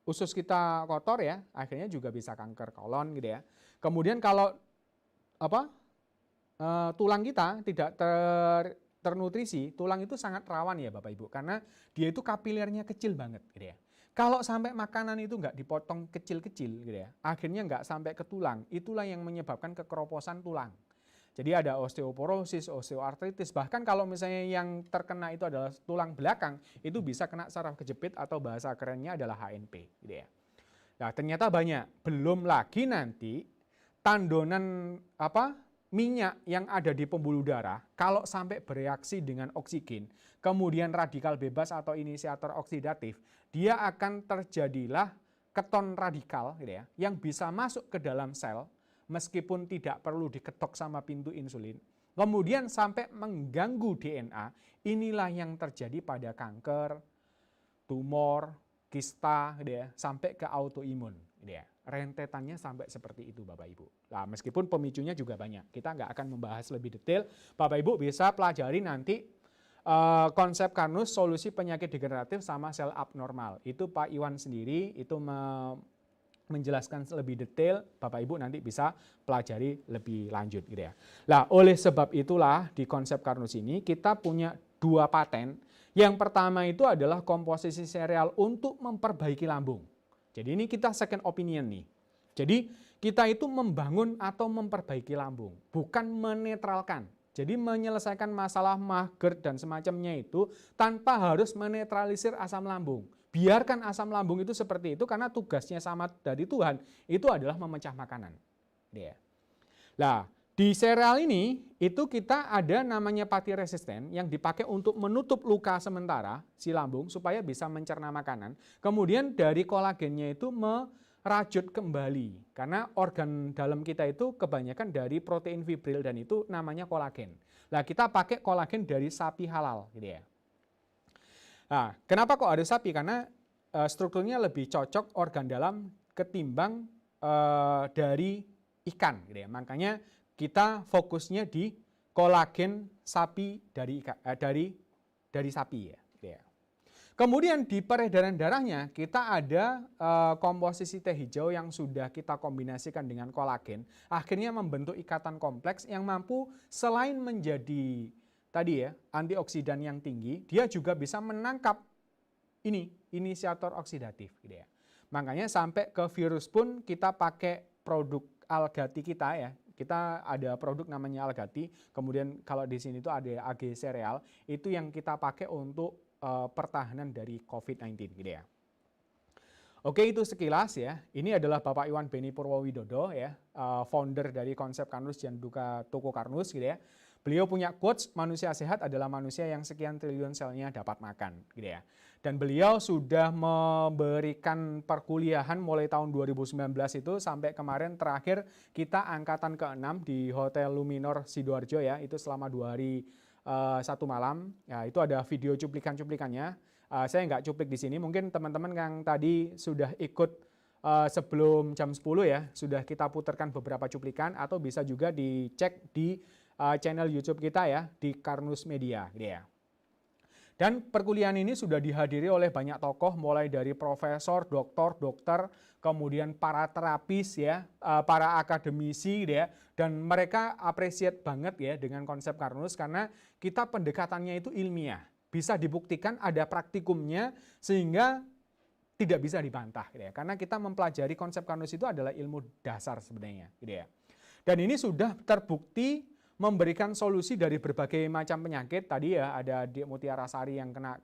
Speaker 2: usus kita kotor ya, akhirnya juga bisa kanker kolon gitu ya. Kemudian kalau tulang kita tidak ternutrisi, tulang itu sangat rawan ya Bapak Ibu, karena dia itu kapilirnya kecil banget gitu ya. Kalau sampai makanan itu nggak dipotong kecil-kecil gitu ya, akhirnya nggak sampai ke tulang, itulah yang menyebabkan kekeroposan tulang. Jadi ada osteoporosis, osteoartritis, bahkan kalau misalnya yang terkena itu adalah tulang belakang, itu bisa kena saraf kejepit atau bahasa kerennya adalah HNP. Gitu ya. Nah ternyata banyak, belum lagi nanti tandonan minyak yang ada di pembuluh darah, kalau sampai bereaksi dengan oksigen, kemudian radikal bebas atau inisiator oksidatif, dia akan terjadilah keton radikal gitu ya, yang bisa masuk ke dalam sel, meskipun tidak perlu diketok sama pintu insulin, kemudian sampai mengganggu DNA, inilah yang terjadi pada kanker, tumor, kista, gitu ya, sampai ke autoimun. Gitu ya. Rentetannya sampai seperti itu Bapak Ibu. Nah, meskipun pemicunya juga banyak, kita nggak akan membahas lebih detail, Bapak Ibu bisa pelajari nanti konsep Karnus, solusi penyakit degeneratif sama sel abnormal. Itu Pak Iwan sendiri, itu menjelaskan lebih detail, Bapak Ibu nanti bisa pelajari lebih lanjut gitu ya. Nah, oleh sebab itulah di konsep Karnus ini kita punya 2 paten. Yang pertama itu adalah komposisi sereal untuk memperbaiki lambung. Jadi ini kita second opinion nih. Jadi kita itu membangun atau memperbaiki lambung, bukan menetralkan. Jadi menyelesaikan masalah mah, GERD dan semacamnya itu tanpa harus menetralisir asam lambung. Biarkan asam lambung itu seperti itu karena tugasnya sama dari Tuhan itu adalah memecah makanan. Nah, di sereal ini itu kita ada namanya pati resisten yang dipakai untuk menutup luka sementara si lambung supaya bisa mencerna makanan. Kemudian dari kolagennya itu merajut kembali karena organ dalam kita itu kebanyakan dari protein fibril dan itu namanya kolagen. Nah, kita pakai kolagen dari sapi halal gitu ya. Nah, kenapa kok ada sapi? Karena strukturnya lebih cocok organ dalam ketimbang dari ikan gitu ya. Makanya kita fokusnya di kolagen sapi dari sapi ya, gitu ya. Kemudian di peredaran darahnya kita ada komposisi teh hijau yang sudah kita kombinasikan dengan kolagen, akhirnya membentuk ikatan kompleks yang mampu selain menjadi tadi ya antioksidan yang tinggi, dia juga bisa menangkap ini inisiator oksidatif gitu ya. Makanya sampai ke virus pun kita pakai produk Algati kita ya. Kita ada produk namanya Algati, kemudian kalau di sini tuh ada AG Cereal, itu yang kita pakai untuk pertahanan dari COVID-19 gitu ya. Oke, itu sekilas ya. Ini adalah Bapak Iwan Beni Purwowidodo ya, founder dari konsep Karnus dan juga Toko Karnus gitu ya. Beliau punya quotes, manusia sehat adalah manusia yang sekian triliun selnya dapat makan gitu ya. Dan beliau sudah memberikan perkuliahan mulai tahun 2019 itu sampai kemarin terakhir kita angkatan ke-6 di Hotel Luminor Sidoarjo ya, itu selama 2 hari 1 malam. Ya, itu ada video cuplikan-cuplikannya. Saya nggak cuplik di sini, mungkin teman-teman yang tadi sudah ikut sebelum jam 10 ya, sudah kita putarkan beberapa cuplikan atau bisa juga dicek di channel YouTube kita ya, di Karnus Media gitu ya. Dan perkuliahan ini sudah dihadiri oleh banyak tokoh mulai dari profesor, dokter, kemudian para terapis ya, para akademisi gitu ya. Dan mereka appreciate banget ya dengan konsep Karnus karena kita pendekatannya itu ilmiah. Bisa dibuktikan ada praktikumnya sehingga tidak bisa dibantah gitu ya. Karena kita mempelajari konsep Karnus itu adalah ilmu dasar sebenarnya gitu ya. Dan ini sudah terbukti memberikan solusi dari berbagai macam penyakit. Tadi ya ada Adik Mutiara Sari yang kena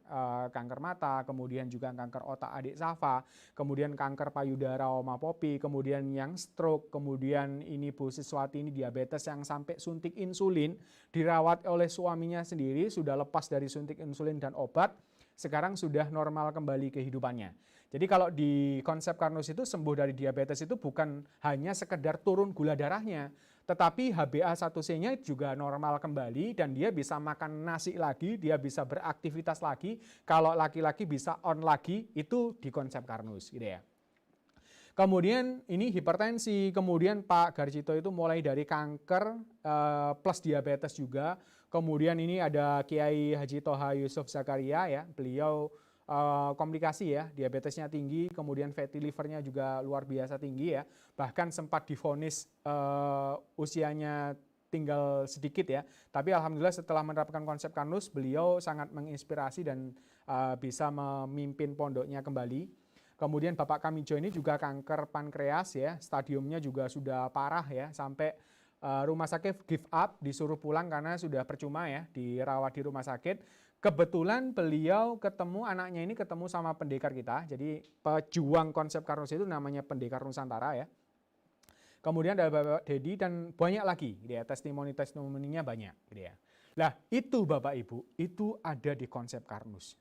Speaker 2: kanker mata, kemudian juga kanker otak Adik Safa, kemudian kanker payudara Oma Popi, kemudian yang stroke, kemudian ini Bu Siswati ini diabetes yang sampai suntik insulin, dirawat oleh suaminya sendiri, sudah lepas dari suntik insulin dan obat, sekarang sudah normal kembali kehidupannya. Jadi kalau di konsep Karnus itu sembuh dari diabetes itu bukan hanya sekedar turun gula darahnya, tetapi HbA1c-nya juga normal kembali dan dia bisa makan nasi lagi, dia bisa beraktivitas lagi, kalau laki-laki bisa on lagi, itu di konsep Karnus gitu ya. Kemudian ini hipertensi, kemudian Pak Garjito itu mulai dari kanker plus diabetes juga. Kemudian ini ada Kiai Haji Toha Yusuf Zakaria ya, beliau komplikasi ya, diabetesnya tinggi, kemudian fatty livernya juga luar biasa tinggi ya, bahkan sempat divonis usianya tinggal sedikit ya, tapi alhamdulillah setelah menerapkan konsep Karnus, beliau sangat menginspirasi dan bisa memimpin pondoknya kembali. Kemudian Bapak Kamijo ini juga kanker pankreas ya, stadiumnya juga sudah parah ya, sampai rumah sakit give up, disuruh pulang karena sudah percuma ya, dirawat di rumah sakit. Kebetulan beliau ketemu, anaknya ini ketemu sama pendekar kita, jadi pejuang konsep Karnus itu namanya Pendekar Nusantara ya. Kemudian ada Bapak Dedi dan banyak lagi, gitu ya, testimoni-testimoninya banyak. Gitu ya. Nah itu Bapak Ibu, itu ada di konsep Karnus.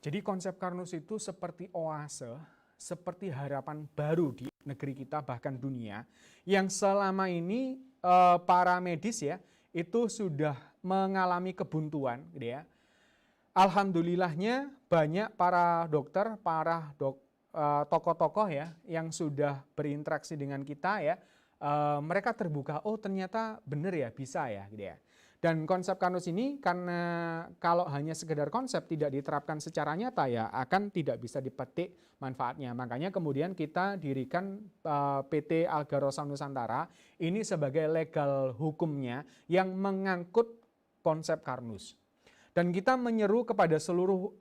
Speaker 2: Jadi konsep Karnus itu seperti oase, seperti harapan baru di negeri kita bahkan dunia, yang selama ini para medis ya, itu sudah mengalami kebuntuan gitu ya. Alhamdulillahnya banyak para dokter, para tokoh-tokoh ya yang sudah berinteraksi dengan kita ya, mereka terbuka, oh ternyata benar ya, bisa ya gitu ya. Dan konsep Karnus ini karena kalau hanya sekedar konsep tidak diterapkan secara nyata ya akan tidak bisa dipetik manfaatnya. Makanya kemudian kita dirikan PT Algarosa Nusantara ini sebagai legal hukumnya yang mengangkut konsep Karnus. Dan kita menyeru kepada seluruh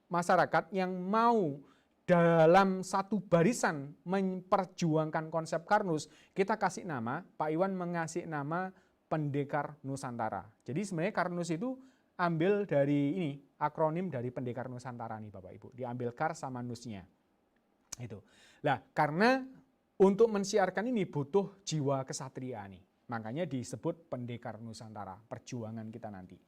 Speaker 2: masyarakat yang mau dalam satu barisan memperjuangkan konsep Karnus, kita kasih nama, Pak Iwan mengasih nama Pendekar Nusantara. Jadi sebenarnya Karnus itu ambil dari ini, akronim dari Pendekar Nusantara nih Bapak Ibu. Diambil Kar sama Nusnya. Itu. Nah, karena untuk mensiarkan ini butuh jiwa kesatria nih. Makanya disebut Pendekar Nusantara, perjuangan kita nanti.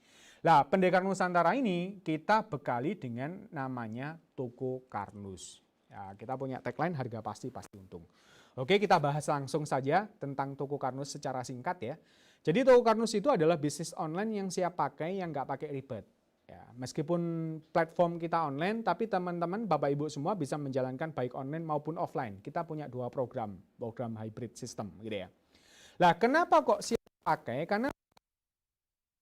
Speaker 2: Nah, Pendekar Nusantara ini kita bekali dengan namanya Toko Karnus. Ya, kita punya tagline harga pasti untung. Oke, kita bahas langsung saja tentang Toko Karnus secara singkat ya. Jadi Toko Karnus itu adalah bisnis online yang siap pakai, yang nggak pakai ribet. Ya, meskipun platform kita online, tapi teman-teman, Bapak Ibu semua bisa menjalankan baik online maupun offline. Kita punya 2 program hybrid system gitu ya. Lah, kenapa kok siap pakai? Karena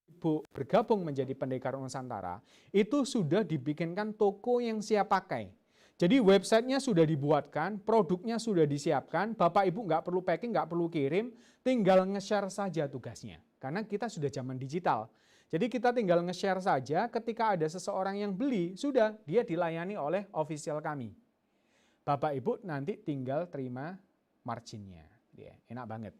Speaker 2: Ibu bergabung menjadi Pendekar Nusantara, itu sudah dibikinkan toko yang siap pakai. Jadi websitenya sudah dibuatkan, produknya sudah disiapkan, Bapak Ibu nggak perlu packing, nggak perlu kirim, tinggal nge-share saja tugasnya. Karena kita sudah zaman digital. Jadi kita tinggal nge-share saja, ketika ada seseorang yang beli, sudah dia dilayani oleh official kami. Bapak Ibu nanti tinggal terima marginnya. Ya, enak banget.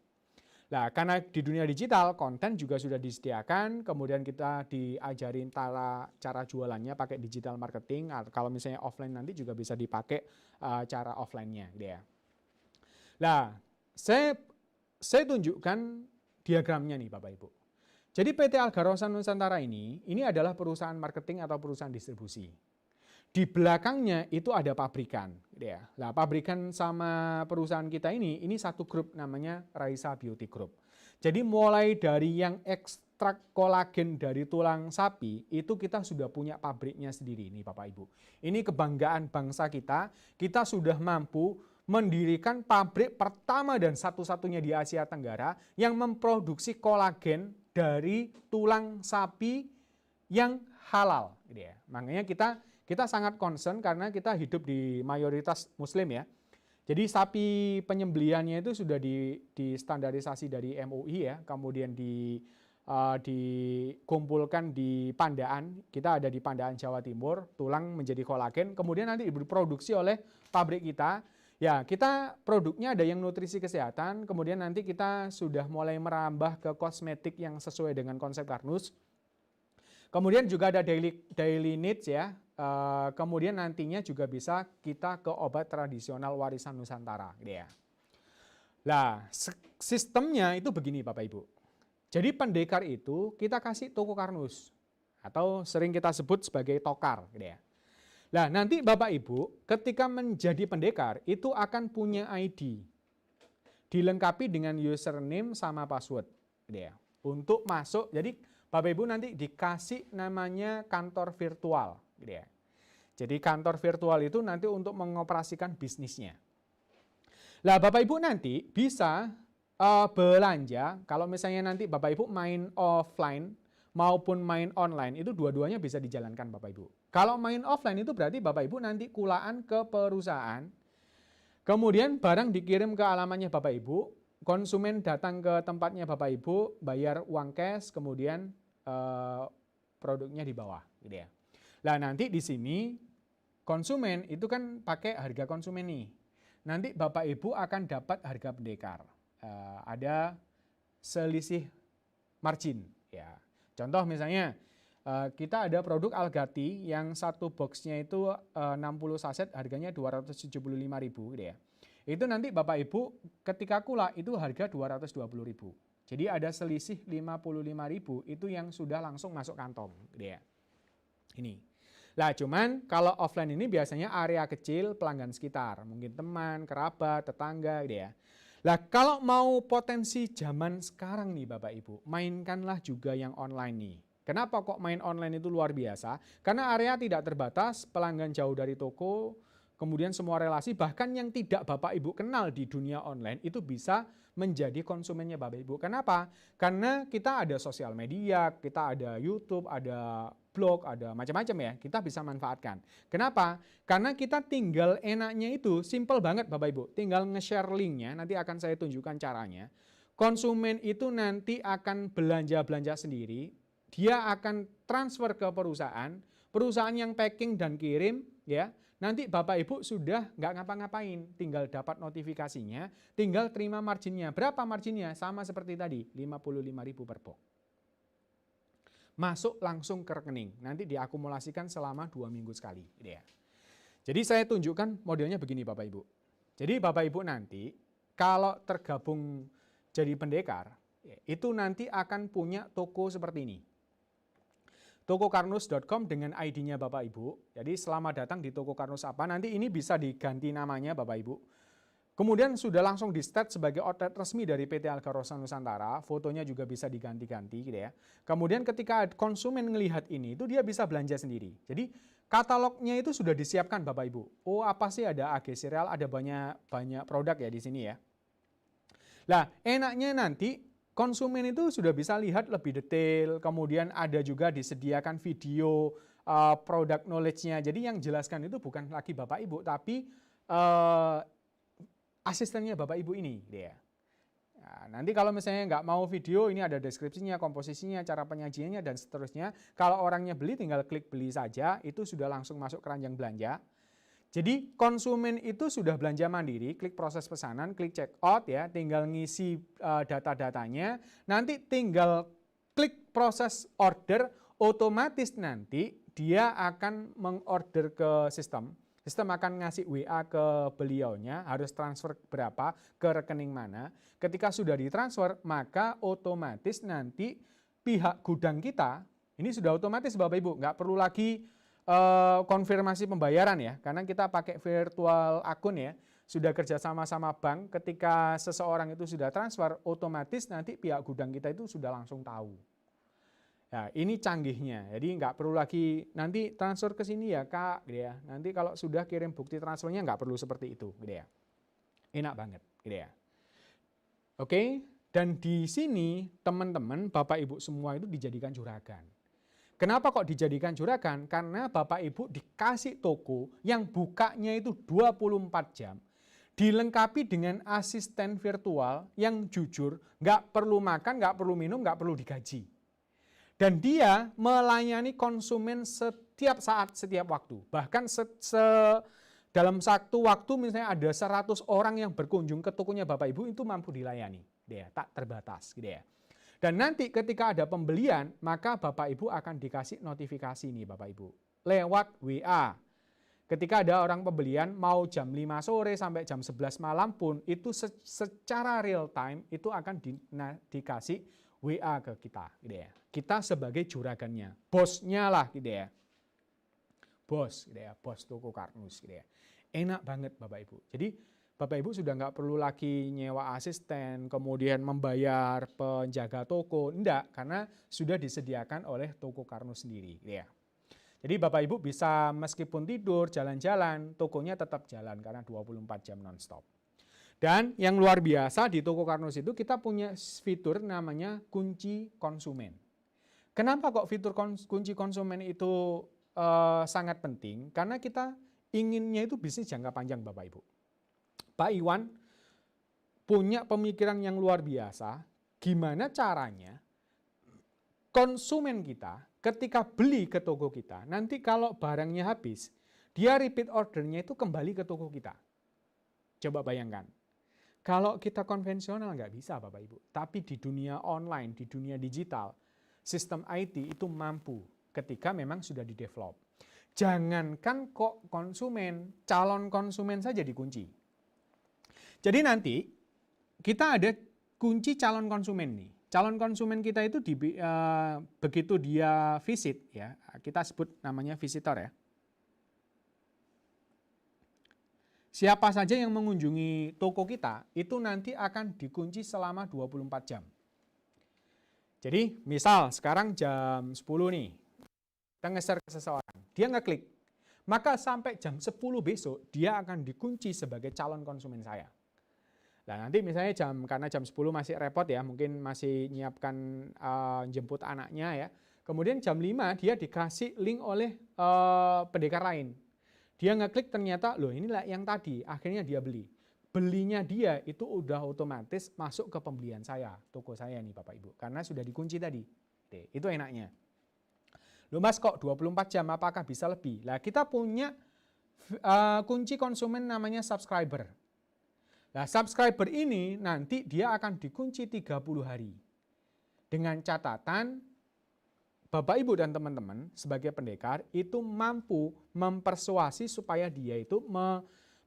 Speaker 2: Nah, karena di dunia digital, konten juga sudah disediakan, kemudian kita diajarin cara jualannya pakai digital marketing, kalau misalnya offline nanti juga bisa dipakai cara offline-nya. Gitu ya. Nah, saya tunjukkan diagramnya nih Bapak Ibu. Jadi PT Algarosa Nusantara ini adalah perusahaan marketing atau perusahaan distribusi. Di belakangnya itu ada pabrikan, gitu ya. Nah, pabrikan sama perusahaan kita ini satu grup namanya Raisa Beauty Group. Jadi mulai dari yang ekstrak kolagen dari tulang sapi itu kita sudah punya pabriknya sendiri nih Bapak Ibu. Ini kebanggaan bangsa kita sudah mampu mendirikan pabrik pertama dan satu-satunya di Asia Tenggara yang memproduksi kolagen dari tulang sapi yang halal, gitu ya. Makanya kita sangat concern karena kita hidup di mayoritas Muslim ya. Jadi sapi penyembelihannya itu sudah distandarisasi dari MUI ya, kemudian dikumpulkan di Pandaan. Kita ada di Pandaan Jawa Timur, tulang menjadi kolagen, kemudian nanti diproduksi oleh pabrik kita. Ya, kita produknya ada yang nutrisi kesehatan, kemudian nanti kita sudah mulai merambah ke kosmetik yang sesuai dengan konsep Karnus. Kemudian juga ada daily needs ya. Kemudian nantinya juga bisa kita ke obat tradisional warisan Nusantara, gitu ya. Nah, sistemnya itu begini Bapak Ibu. Jadi pendekar itu kita kasih toko Karnus atau sering kita sebut sebagai tokar, gitu ya. Nah, nanti Bapak Ibu ketika menjadi pendekar itu akan punya ID. Dilengkapi dengan username sama password, gitu ya. Untuk masuk, jadi Bapak Ibu nanti dikasih namanya kantor virtual, gitu ya. Jadi kantor virtual itu nanti untuk mengoperasikan bisnisnya. Lah Bapak Ibu nanti bisa belanja, kalau misalnya nanti Bapak Ibu main offline maupun main online, itu dua-duanya bisa dijalankan Bapak Ibu. Kalau main offline itu berarti Bapak Ibu nanti kulaan ke perusahaan, kemudian barang dikirim ke alamatnya Bapak Ibu, konsumen datang ke tempatnya Bapak Ibu, bayar uang cash, kemudian produknya di bawah, gitu ya. Nah nanti di sini konsumen itu kan pakai harga konsumen nih. Nanti Bapak Ibu akan dapat harga pendekar. Ada selisih margin, ya. Contoh misalnya kita ada produk Algati yang satu boxnya itu 60 saset harganya 275.000 gitu ya. Itu nanti Bapak Ibu ketika kula itu harga 220.000. Jadi ada selisih 55.000 itu yang sudah langsung masuk kantong gitu ya. Ini. Lah cuman kalau offline ini biasanya area kecil pelanggan sekitar, mungkin teman, kerabat, tetangga gitu ya. Lah kalau mau potensi zaman sekarang nih Bapak Ibu, mainkanlah juga yang online nih. Kenapa kok main online itu luar biasa? Karena area tidak terbatas, pelanggan jauh dari toko, kemudian semua relasi, bahkan yang tidak Bapak Ibu kenal di dunia online itu bisa menjadi konsumennya Bapak Ibu. Kenapa? Karena kita ada sosial media, kita ada YouTube, ada blog, ada macam-macam ya, kita bisa manfaatkan. Kenapa? Karena kita tinggal enaknya itu simple banget Bapak Ibu, tinggal nge-share linknya, nanti akan saya tunjukkan caranya. Konsumen itu nanti akan belanja-belanja sendiri, dia akan transfer ke perusahaan, perusahaan yang packing dan kirim, ya. Nanti Bapak Ibu sudah nggak ngapa-ngapain, tinggal dapat notifikasinya, tinggal terima marginnya. Berapa marginnya? Sama seperti tadi, 55.000 per box. Masuk langsung ke rekening, nanti diakumulasikan selama 2 minggu sekali. Ya. Jadi saya tunjukkan modelnya begini Bapak Ibu. Jadi Bapak Ibu nanti kalau tergabung jadi pendekar, itu nanti akan punya toko seperti ini. Tokokarnus.com dengan ID-nya Bapak Ibu. Jadi selama datang di Toko Karnus apa, nanti ini bisa diganti namanya Bapak Ibu. Kemudian sudah langsung di-start sebagai outlet resmi dari PT Alga Rosa Nusantara, fotonya juga bisa diganti-ganti gitu ya. Kemudian ketika konsumen melihat ini, itu dia bisa belanja sendiri. Jadi katalognya itu sudah disiapkan Bapak Ibu. Oh, apa sih, ada AG Cereal, ada banyak produk ya di sini ya. Nah, enaknya nanti konsumen itu sudah bisa lihat lebih detail, kemudian ada juga disediakan video produk knowledge-nya. Jadi yang jelaskan itu bukan lagi Bapak Ibu, tapi asistennya Bapak Ibu ini, gitu ya. Nah, nanti kalau misalnya nggak mau video, ini ada deskripsinya, komposisinya, cara penyajiannya, dan seterusnya. Kalau orangnya beli, tinggal klik beli saja, itu sudah langsung masuk keranjang belanja. Jadi konsumen itu sudah belanja mandiri, klik proses pesanan, klik check out ya, tinggal ngisi data-datanya, nanti tinggal klik proses order, otomatis nanti dia akan mengorder ke sistem. Sistem akan ngasih WA ke beliaunya, harus transfer berapa, ke rekening mana. Ketika sudah ditransfer, maka otomatis nanti pihak gudang kita, ini sudah otomatis Bapak Ibu, nggak perlu lagi konfirmasi pembayaran ya, karena kita pakai virtual akun ya, sudah kerja sama bank, ketika seseorang itu sudah transfer, otomatis nanti pihak gudang kita itu sudah langsung tahu. Nah, ini canggihnya, jadi nggak perlu lagi nanti transfer ke sini ya Kak, gitu ya. Nanti kalau sudah kirim bukti transfernya nggak perlu seperti itu, gitu ya. Enak banget, gitu ya. Oke, dan di sini teman-teman, Bapak Ibu semua itu dijadikan juragan. Kenapa kok dijadikan juragan? Karena Bapak Ibu dikasih toko yang bukanya itu 24 jam, dilengkapi dengan asisten virtual yang jujur, nggak perlu makan, nggak perlu minum, nggak perlu digaji. Dan dia melayani konsumen setiap saat, setiap waktu. Bahkan dalam satu waktu misalnya ada 100 orang yang berkunjung ke tokonya Bapak Ibu, itu mampu dilayani. Ya, tak terbatas gitu ya. Dan nanti ketika ada pembelian, maka Bapak Ibu akan dikasih notifikasi nih Bapak Ibu. Lewat WA. Ketika ada orang pembelian mau jam 5 sore sampai jam 11 malam pun, itu secara real time itu akan dikasih WA ke kita, gitu ya. Kita sebagai juragannya, bosnya lah, gitu ya. Bos, gitu ya, bos toko Karnus, gitu ya. Enak banget Bapak Ibu. Jadi Bapak Ibu sudah nggak perlu lagi nyewa asisten, kemudian membayar penjaga toko, enggak, karena sudah disediakan oleh toko Karnus sendiri, gitu ya. Jadi Bapak Ibu bisa meskipun tidur, jalan-jalan, tokonya tetap jalan karena 24 jam non-stop. Dan yang luar biasa di toko Karnus itu kita punya fitur namanya kunci konsumen. Kenapa kok fitur kunci konsumen itu sangat penting? Karena kita inginnya itu bisnis jangka panjang Bapak Ibu. Pak Iwan punya pemikiran yang luar biasa, gimana caranya konsumen kita ketika beli ke toko kita, nanti kalau barangnya habis, dia repeat ordernya itu kembali ke toko kita. Coba bayangkan. Kalau kita konvensional nggak bisa Bapak Ibu, tapi di dunia online, di dunia digital, sistem IT itu mampu ketika memang sudah di-develop. Jangankan kok konsumen, calon konsumen saja dikunci. Jadi nanti kita ada kunci calon konsumen nih. Calon konsumen kita itu begitu dia visit ya, kita sebut namanya visitor ya. Siapa saja yang mengunjungi toko kita, itu nanti akan dikunci selama 24 jam. Jadi misal sekarang jam 10 nih, kita nge-share ke seseorang, dia ngeklik, maka sampai jam 10 besok, dia akan dikunci sebagai calon konsumen saya. Nah nanti misalnya karena jam 10 masih repot ya, mungkin masih nyiapkan jemput anaknya ya, kemudian jam 5 dia dikasih link oleh pendekar lain. Dia ngeklik ternyata, loh inilah yang tadi, akhirnya dia beli. Belinya dia itu udah otomatis masuk ke pembelian saya, toko saya nih Bapak Ibu. Karena sudah dikunci tadi. Itu enaknya. Loh Mas kok 24 jam, apakah bisa lebih? Nah kita punya kunci konsumen namanya subscriber. Nah subscriber ini nanti dia akan dikunci 30 hari. Dengan catatan, Bapak Ibu dan teman-teman sebagai pendekar itu mampu mempersuasi supaya dia itu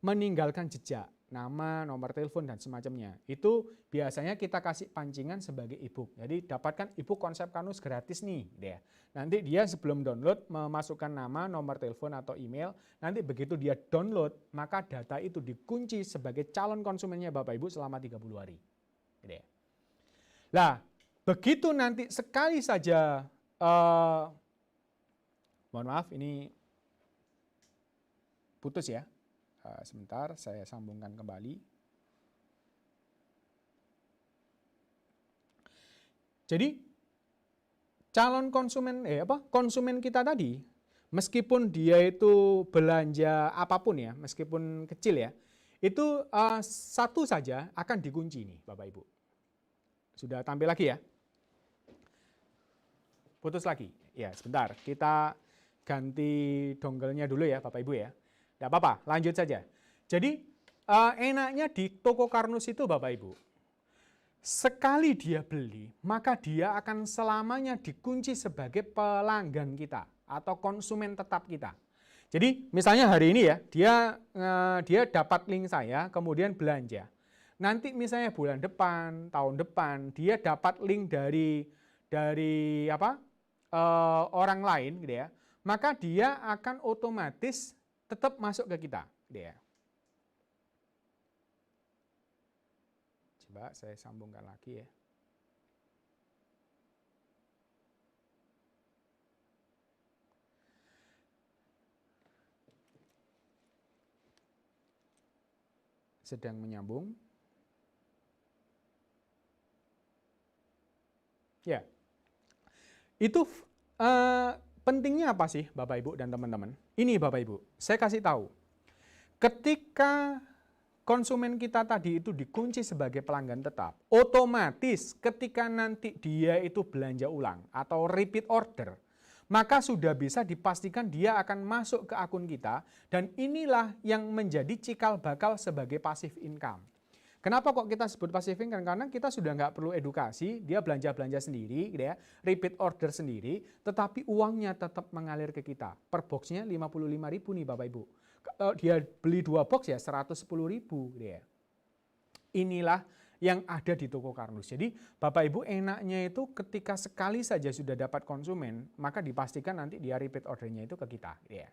Speaker 2: meninggalkan jejak. nama, nomor telepon, dan semacamnya. Itu biasanya kita kasih pancingan sebagai ebook. Jadi dapatkan ebook konsep Karnus gratis nih. Ya. Nanti dia sebelum download memasukkan nama, nomor telepon, atau email. Nanti begitu dia download, maka data itu dikunci sebagai calon konsumennya Bapak Ibu selama 30 hari. Gitu ya. Nah, begitu nanti sekali saja, mohon maaf ini putus ya. Sebentar, saya sambungkan kembali. Jadi calon konsumen konsumen kita tadi, meskipun dia itu belanja apapun ya, meskipun kecil ya, itu satu saja akan dikunci nih Bapak Ibu. Sudah tampil lagi ya? Putus lagi. Ya, sebentar. Kita ganti dongle-nya dulu ya Bapak Ibu ya. Tidak apa-apa, lanjut saja. Jadi enaknya di toko Karnus itu Bapak Ibu, sekali dia beli, maka dia akan selamanya dikunci sebagai pelanggan kita atau konsumen tetap kita. Jadi misalnya hari ini ya, dia dapat link saya, kemudian belanja. Nanti misalnya bulan depan, tahun depan, dia dapat link dari orang lain gitu ya, maka dia akan otomatis tetap masuk ke kita. Gitu ya. Coba saya sambungkan lagi ya. Sedang menyambung. Ya. Itu pentingnya apa sih Bapak Ibu dan teman-teman? Ini Bapak Ibu, saya kasih tahu. Ketika konsumen kita tadi itu dikunci sebagai pelanggan tetap, otomatis ketika nanti dia itu belanja ulang atau repeat order, maka sudah bisa dipastikan dia akan masuk ke akun kita, dan inilah yang menjadi cikal bakal sebagai passive income. Kenapa kok kita sebut passive income? Karena kita sudah nggak perlu edukasi, dia belanja-belanja sendiri, gitu ya, repeat order sendiri, tetapi uangnya tetap mengalir ke kita. Per boxnya 55.000 nih Bapak Ibu. Kalau dia beli 2 box ya 110.000, gitu ya. Inilah yang ada di toko Karnus. Jadi Bapak Ibu enaknya itu ketika sekali saja sudah dapat konsumen, maka dipastikan nanti dia repeat ordernya itu ke kita. Gitu ya.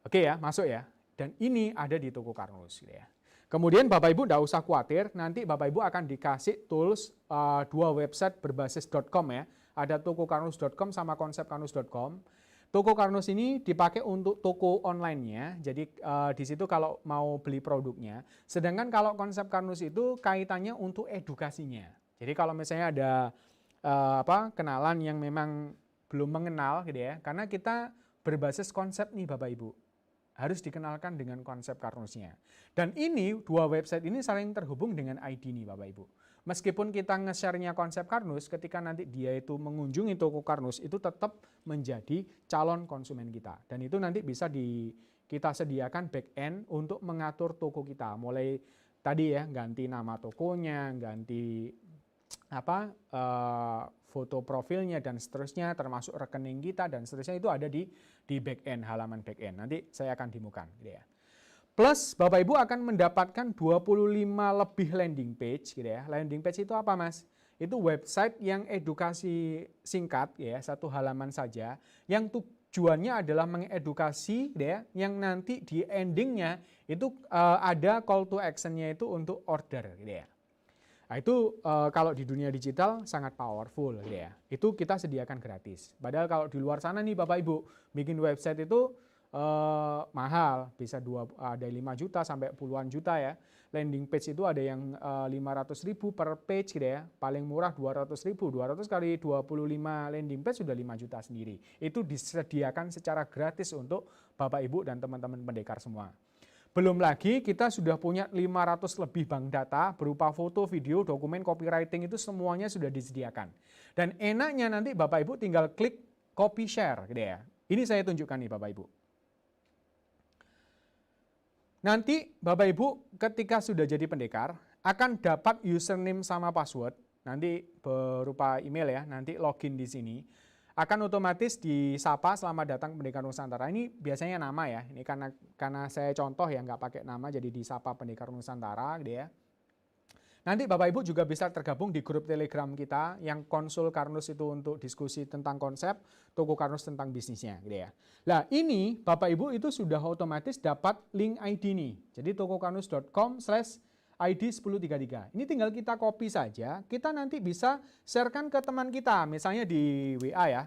Speaker 2: Oke ya, masuk ya. Dan ini ada di toko Karnus. Gitu ya. Kemudian Bapak Ibu tidak usah khawatir, nanti Bapak Ibu akan dikasih tools 2 website berbasis .com ya. Ada tokokarnus.com sama konsepkarnus.com. Toko Karnus ini dipakai untuk toko online-nya, jadi di situ kalau mau beli produknya. Sedangkan kalau konsep Karnus itu kaitannya untuk edukasinya. Jadi kalau misalnya ada kenalan yang memang belum mengenal gitu ya, karena kita berbasis konsep nih Bapak Ibu. Harus dikenalkan dengan konsep Karnusnya. Dan ini 2 website ini saling terhubung dengan ID nih Bapak Ibu. Meskipun kita nge-share-nya konsep Karnus, ketika nanti dia itu mengunjungi toko Karnus, itu tetap menjadi calon konsumen kita. Dan itu nanti bisa kita sediakan back-end untuk mengatur toko kita. Mulai tadi ya, ganti nama tokonya, ganti foto profilnya dan seterusnya, termasuk rekening kita dan seterusnya, itu ada di back-end, halaman back-end. Nanti saya akan demokan gitu ya. Plus Bapak Ibu akan mendapatkan 25 lebih landing page gitu ya. Landing page itu apa Mas? Itu website yang edukasi singkat ya, 1 halaman saja, yang tujuannya adalah mengedukasi gitu ya, yang nanti di endingnya itu ada call to action-nya itu untuk order gitu ya. Nah itu kalau di dunia digital sangat powerful gitu ya. Itu kita sediakan gratis. Padahal kalau di luar sana nih Bapak Ibu, bikin website itu mahal, bisa ada 5 juta sampai puluhan juta ya. Landing page itu ada yang 500.000 per page gitu ya. Paling murah 200.000, 200 kali 25 landing page sudah 5 juta sendiri. Itu disediakan secara gratis untuk Bapak Ibu dan teman-teman pendekar semua. Belum lagi kita sudah punya 500 lebih bank data berupa foto, video, dokumen, copywriting, itu semuanya sudah disediakan. Dan enaknya nanti Bapak Ibu tinggal klik copy share gitu ya. Ini saya tunjukkan nih Bapak Ibu. Nanti Bapak Ibu ketika sudah jadi pendekar akan dapat username sama password, nanti berupa email ya, nanti login di sini. akan otomatis disapa selamat datang Pendekar Nusantara. Ini biasanya nama ya, ini karena saya contoh ya nggak pakai nama jadi disapa Pendekar Nusantara gitu ya. Nanti Bapak Ibu juga bisa tergabung di grup Telegram kita yang Konsul Karnus itu untuk diskusi tentang konsep, Toko Karnus tentang bisnisnya gitu ya. Nah ini Bapak Ibu itu sudah otomatis dapat link ID nih. Jadi tokokarnus.com/ID 1033. Ini tinggal kita copy saja, kita nanti bisa sharekan ke teman kita, misalnya di WA ya,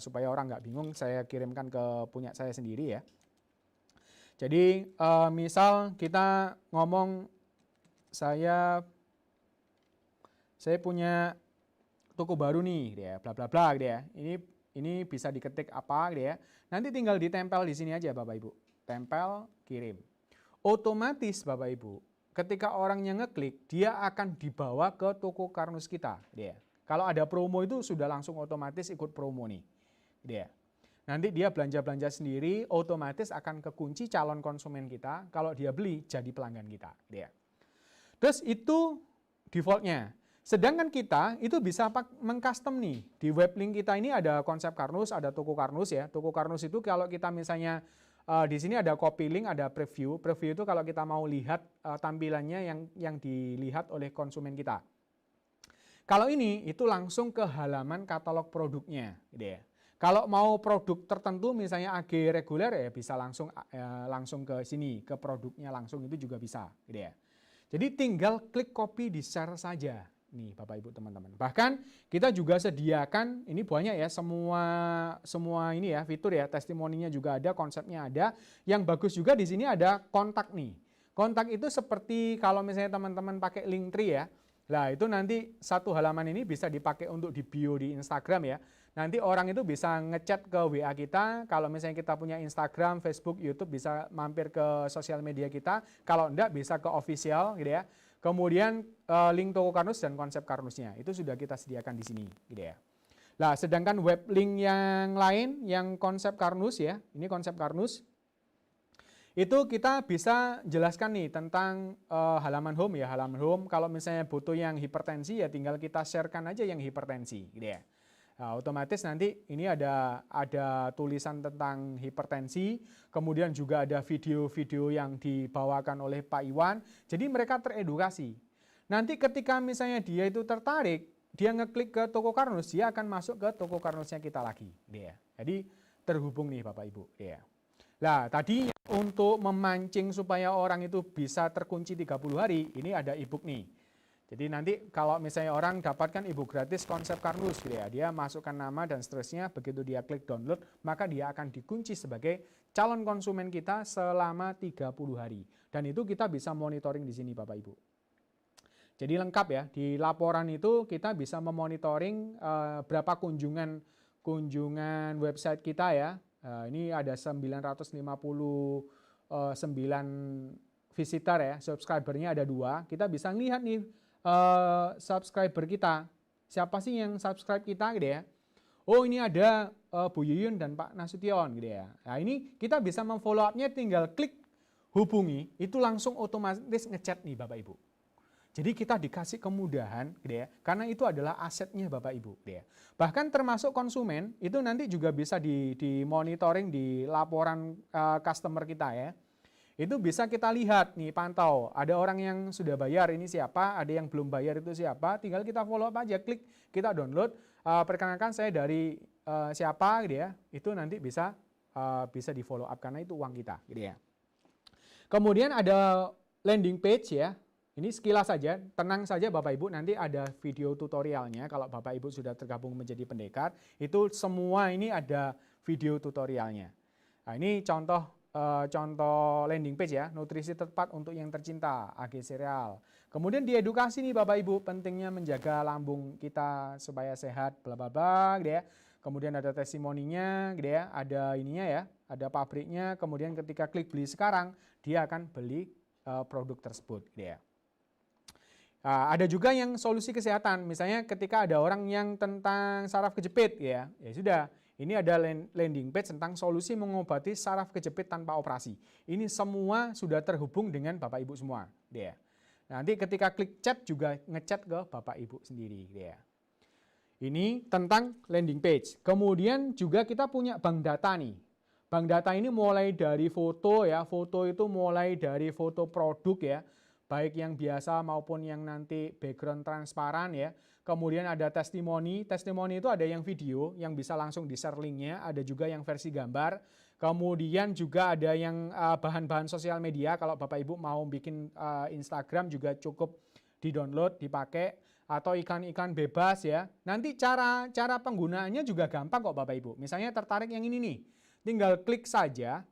Speaker 2: supaya orang nggak bingung saya kirimkan ke punya saya sendiri ya. Jadi misal kita ngomong saya punya toko baru nih, gitu ya, bla bla bla, gitu ya. Ini bisa diketik apa, gitu ya. Nanti tinggal ditempel di sini aja, Bapak Ibu. Tempel, kirim. Otomatis, Bapak Ibu, ketika orangnya ngeklik, dia akan dibawa ke toko Karnus kita, gitu ya. Kalau ada promo itu sudah langsung otomatis ikut promo nih, gitu ya. Nanti dia belanja-belanja sendiri, otomatis akan kekunci calon konsumen kita. Kalau dia beli, jadi pelanggan kita, gitu ya. Terus itu defaultnya. Sedangkan kita itu bisa mengcustom nih. Di web link kita ini ada konsep Karnus, ada toko Karnus ya. Toko Karnus itu kalau kita misalnya di sini ada copy link, ada preview. Preview itu kalau kita mau lihat tampilannya yang dilihat oleh konsumen kita. Kalau ini itu langsung ke halaman katalog produknya, gitu ya. Kalau mau produk tertentu misalnya AG reguler ya bisa langsung ke sini, ke produknya langsung itu juga bisa, gitu ya. Jadi tinggal klik copy di share saja. Nih Bapak Ibu teman-teman. Bahkan kita juga sediakan, ini banyak ya semua ini ya fitur ya, testimoninya juga ada, konsepnya ada. Yang bagus juga di sini ada kontak nih. Kontak itu seperti kalau misalnya teman-teman pakai Linktree ya. Nah itu nanti satu halaman ini bisa dipakai untuk di bio di Instagram ya. Nanti orang itu bisa ngechat ke WA kita, kalau misalnya kita punya Instagram, Facebook, YouTube bisa mampir ke sosial media kita. Kalau enggak bisa ke official gitu ya. Kemudian link toko Karnus dan konsep Karnusnya itu sudah kita sediakan di sini, gitu ya. Nah, sedangkan web link yang lain yang konsep Karnus ya, ini konsep Karnus. Itu kita bisa jelaskan nih tentang halaman home ya, halaman home. Kalau misalnya butuh yang hipertensi ya tinggal kita sharekan aja yang hipertensi, gitu ya. Nah, otomatis nanti ini ada tulisan tentang hipertensi, kemudian juga ada video-video yang dibawakan oleh Pak Iwan, jadi mereka teredukasi. Nanti ketika misalnya dia itu tertarik, dia ngeklik ke toko Karnus, dia akan masuk ke toko Karnusnya kita lagi. Jadi terhubung nih Bapak Ibu. Nah tadi untuk memancing supaya orang itu bisa terkunci 30 hari, ini ada e-book nih. Jadi nanti kalau misalnya orang dapatkan e-book gratis konsep Karnus gitu ya, dia masukkan nama dan seterusnya, begitu dia klik download, maka dia akan dikunci sebagai calon konsumen kita selama 30 hari. Dan itu kita bisa monitoring di sini Bapak Ibu. Jadi lengkap ya, di laporan itu kita bisa memonitoring berapa kunjungan website kita ya. Ini ada 959 visitor ya, subscribernya ada 2. Kita bisa lihat nih subscriber kita. Siapa sih yang subscribe kita gitu ya. Oh ini ada Bu Yuyun dan Pak Nasution gitu ya. Nah ini kita bisa memfollow up-nya tinggal klik hubungi, itu langsung otomatis ngechat nih Bapak Ibu. Jadi kita dikasih kemudahan gitu ya, karena itu adalah asetnya Bapak Ibu gitu ya. Bahkan termasuk konsumen itu nanti juga bisa dimonitoring di laporan customer kita ya. Itu bisa kita lihat nih, pantau. Ada orang yang sudah bayar, ini siapa, ada yang belum bayar itu siapa, tinggal kita follow up aja, klik, kita download. Perkenalkan saya dari siapa gitu ya, itu nanti bisa di follow up karena itu uang kita gitu ya. Kemudian ada landing page ya. Ini sekilas saja, tenang saja Bapak Ibu, nanti ada video tutorialnya kalau Bapak Ibu sudah tergabung menjadi pendekar, itu semua ini ada video tutorialnya. Nah, ini contoh landing page ya, nutrisi tepat untuk yang tercinta, AG Cereal. Kemudian diedukasi nih Bapak Ibu, pentingnya menjaga lambung kita supaya sehat, bla bla bla gitu ya. Kemudian ada testimoninya gitu ya, ada ininya ya, ada pabriknya, kemudian ketika klik beli sekarang, dia akan beli produk tersebut gitu ya. Ada juga yang solusi kesehatan, misalnya ketika ada orang yang tentang saraf kejepit ya sudah. Ini ada landing page tentang solusi mengobati saraf kejepit tanpa operasi. Ini semua sudah terhubung dengan Bapak Ibu semua. Ya. Nanti ketika klik chat juga ngechat ke Bapak Ibu sendiri. Ya. Ini tentang landing page. Kemudian juga kita punya bank data nih. Bank data ini mulai dari foto ya, foto itu mulai dari foto produk ya, baik yang biasa maupun yang nanti background transparan ya. Kemudian ada testimoni, testimoni itu ada yang video yang bisa langsung di-share linknya, ada juga yang versi gambar. Kemudian juga ada yang bahan-bahan sosial media, kalau Bapak Ibu mau bikin Instagram juga cukup di-download, dipakai, atau iklan-iklan bebas ya. Nanti cara penggunaannya juga gampang kok Bapak Ibu. Misalnya tertarik yang ini nih, tinggal klik saja.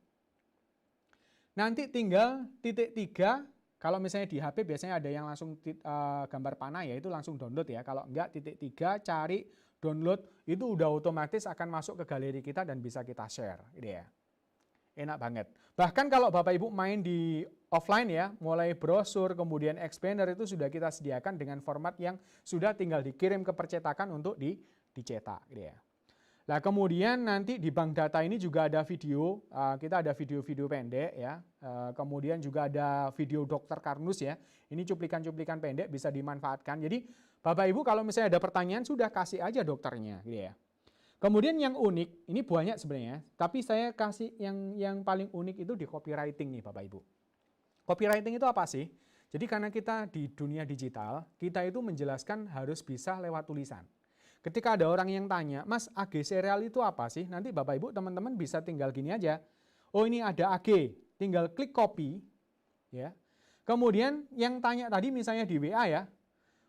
Speaker 2: Nanti tinggal titik 3, kalau misalnya di HP biasanya ada yang langsung gambar panah ya, itu langsung download ya. Kalau enggak titik 3 cari download, itu udah otomatis akan masuk ke galeri kita dan bisa kita share gitu ya. Enak banget. Bahkan kalau Bapak Ibu main di offline ya, mulai brosur, kemudian expander itu sudah kita sediakan dengan format yang sudah tinggal dikirim ke percetakan untuk dicetak gitu ya. Nah, kemudian nanti di bank data ini juga ada video, kita ada video-video pendek ya. Kemudian juga ada video Dokter Karnus ya. Ini cuplikan-cuplikan pendek bisa dimanfaatkan. Jadi Bapak Ibu kalau misalnya ada pertanyaan sudah kasih aja dokternya gitu ya. Kemudian yang unik, ini banyak sebenarnya, tapi saya kasih yang paling unik itu di copywriting nih Bapak Ibu. Copywriting itu apa sih? Jadi karena kita di dunia digital, kita itu menjelaskan harus bisa lewat tulisan. Ketika ada orang yang tanya, Mas AG serial itu apa sih? Nanti Bapak Ibu teman-teman bisa tinggal gini aja. Oh ini ada AG, tinggal klik copy. Ya. Kemudian yang tanya tadi misalnya di WA ya,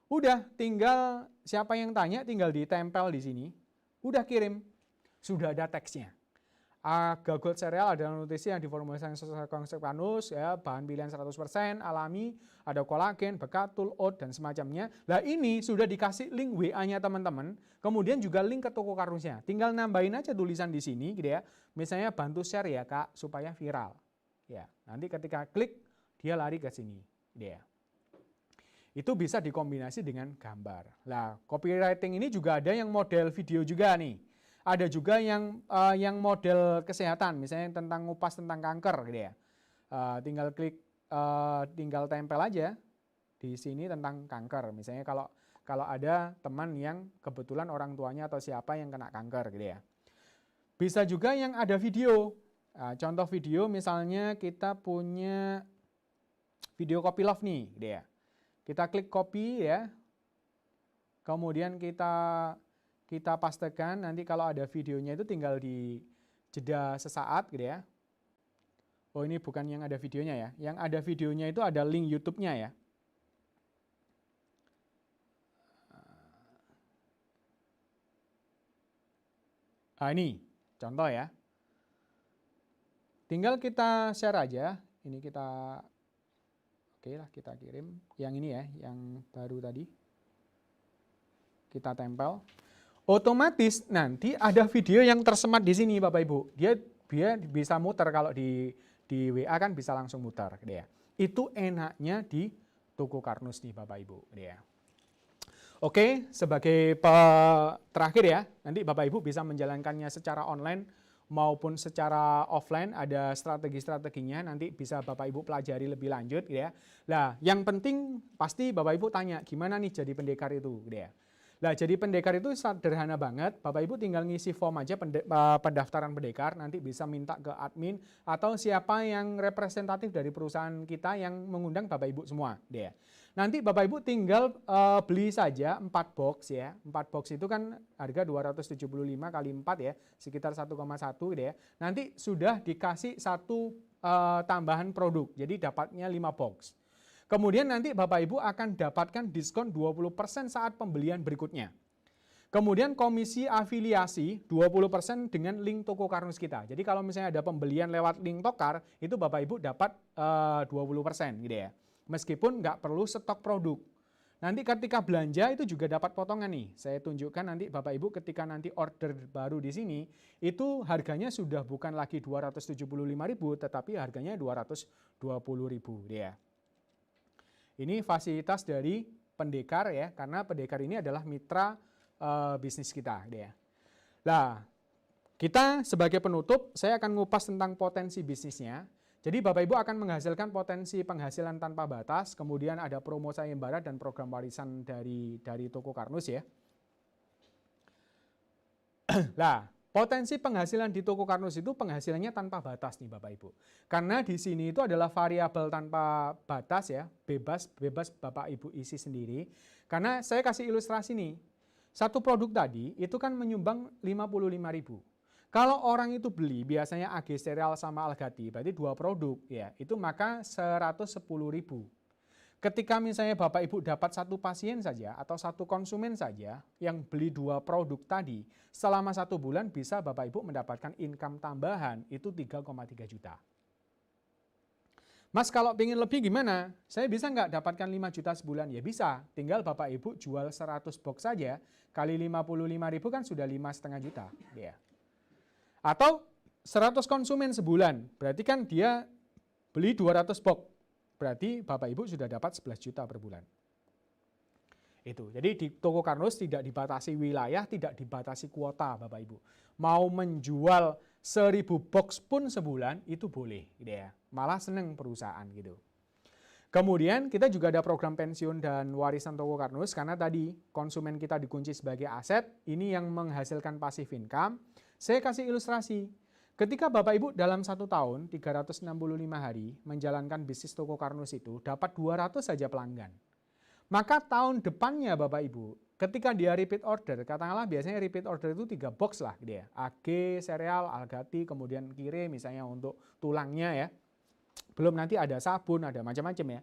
Speaker 2: udah tinggal siapa yang tanya tinggal ditempel di sini. Udah kirim, sudah ada teksnya. Gagot serial ada nutrisi yang diformulasikan sesuai konsep Karnus, ya, bahan pilihan 100%, alami, ada kolagen, bekatul, oat, dan semacamnya. Nah ini sudah dikasih link WA-nya teman-teman, kemudian juga link ke toko Karnusnya. Tinggal nambahin aja tulisan di sini, gitu ya. Misalnya bantu share ya Kak, supaya viral. Ya, nanti ketika klik, dia lari ke sini, gitu ya. Itu bisa dikombinasi dengan gambar. Nah, copywriting ini juga ada yang model video juga nih. Ada juga yang model kesehatan, misalnya tentang ngupas tentang kanker gitu ya. Tinggal klik, tinggal tempel aja di sini tentang kanker. Misalnya kalau ada teman yang kebetulan orang tuanya atau siapa yang kena kanker gitu ya. Bisa juga yang ada video. Contoh video misalnya kita punya video copy love nih gitu ya. Kita klik copy ya, kemudian kita pastekan, nanti kalau ada videonya itu tinggal di jeda sesaat gitu ya. Oh ini bukan yang ada videonya ya, yang ada videonya itu ada link YouTube-nya ya. Nah ini contoh ya. Tinggal kita share aja, ini kita oke lah kita kirim yang ini ya, yang baru tadi. Kita tempel. Otomatis nanti ada video yang tersemat di sini Bapak Ibu. Dia bisa muter kalau di WA kan bisa langsung muter gitu ya. Itu enaknya di toko Karnus nih Bapak Ibu gitu ya. Oke, sebagai terakhir ya, nanti Bapak Ibu bisa menjalankannya secara online maupun secara offline, ada strategi-strateginya, nanti bisa Bapak Ibu pelajari lebih lanjut gitu ya. Nah, yang penting pasti Bapak Ibu tanya, gimana nih jadi pendekar itu gitu ya. Nah, jadi pendekar itu sederhana banget, Bapak Ibu tinggal ngisi form aja pendaftaran pendekar, nanti bisa minta ke admin atau siapa yang representatif dari perusahaan kita yang mengundang Bapak Ibu semua gitu ya. Nanti Bapak Ibu tinggal beli saja 4 box ya. 4 box itu kan harga 275 kali 4 ya, sekitar 1,1 gitu ya. Nanti sudah dikasih satu tambahan produk, jadi dapatnya 5 box. Kemudian nanti Bapak Ibu akan dapatkan diskon 20% saat pembelian berikutnya. Kemudian komisi afiliasi 20% dengan link toko Karnus kita. Jadi kalau misalnya ada pembelian lewat link Tokar, itu Bapak Ibu dapat 20% gitu ya. Meskipun nggak perlu stok produk. Nanti ketika belanja itu juga dapat potongan nih. Saya tunjukkan nanti Bapak Ibu ketika nanti order baru di sini, itu harganya sudah bukan lagi 275.000 tetapi harganya 220.000 dia. Ini fasilitas dari pendekar ya, karena pendekar ini adalah mitra bisnis kita dia. Nah, kita sebagai penutup saya akan ngupas tentang potensi bisnisnya. Jadi Bapak Ibu akan menghasilkan potensi penghasilan tanpa batas, kemudian ada promo sayembara dan program warisan dari toko Karnus ya. Lah, potensi penghasilan di toko Karnus itu penghasilannya tanpa batas nih Bapak Ibu. Karena di sini itu adalah variabel tanpa batas ya, bebas Bapak Ibu isi sendiri. Karena saya kasih ilustrasi nih, satu produk tadi itu kan menyumbang 55.000. Kalau orang itu beli biasanya AG Cereal sama Algati, berarti 2 produk ya, itu maka 110.000. Ketika misalnya Bapak Ibu dapat satu pasien saja atau satu konsumen saja yang beli 2 produk tadi, selama 1 bulan bisa Bapak Ibu mendapatkan income tambahan itu 3,3 juta. Mas kalau pengen lebih gimana? Saya bisa nggak dapatkan 5 juta sebulan? Ya bisa, tinggal Bapak Ibu jual 100 box saja, kali 55.000 kan sudah 5,5 juta. Ya. Atau 100 konsumen sebulan, berarti kan dia beli 200 box. Berarti Bapak Ibu sudah dapat 11 juta per bulan. Itu. Jadi di toko Karnus tidak dibatasi wilayah, tidak dibatasi kuota Bapak Ibu. Mau menjual 1.000 box pun sebulan itu boleh, gitu ya. Malah seneng perusahaan gitu. Kemudian kita juga ada program pensiun dan warisan toko Karnus karena tadi konsumen kita dikunci sebagai aset, ini yang menghasilkan passive income. Saya kasih ilustrasi. Ketika Bapak Ibu dalam 1 tahun, 365 hari, menjalankan bisnis toko Karnus itu, dapat 200 saja pelanggan. Maka tahun depannya Bapak Ibu, ketika dia repeat order, katakanlah biasanya repeat order itu 3 box lah gitu ya. AG, Cereal, Algati, kemudian Kire misalnya untuk tulangnya ya. Belum nanti ada sabun, ada macam-macam ya.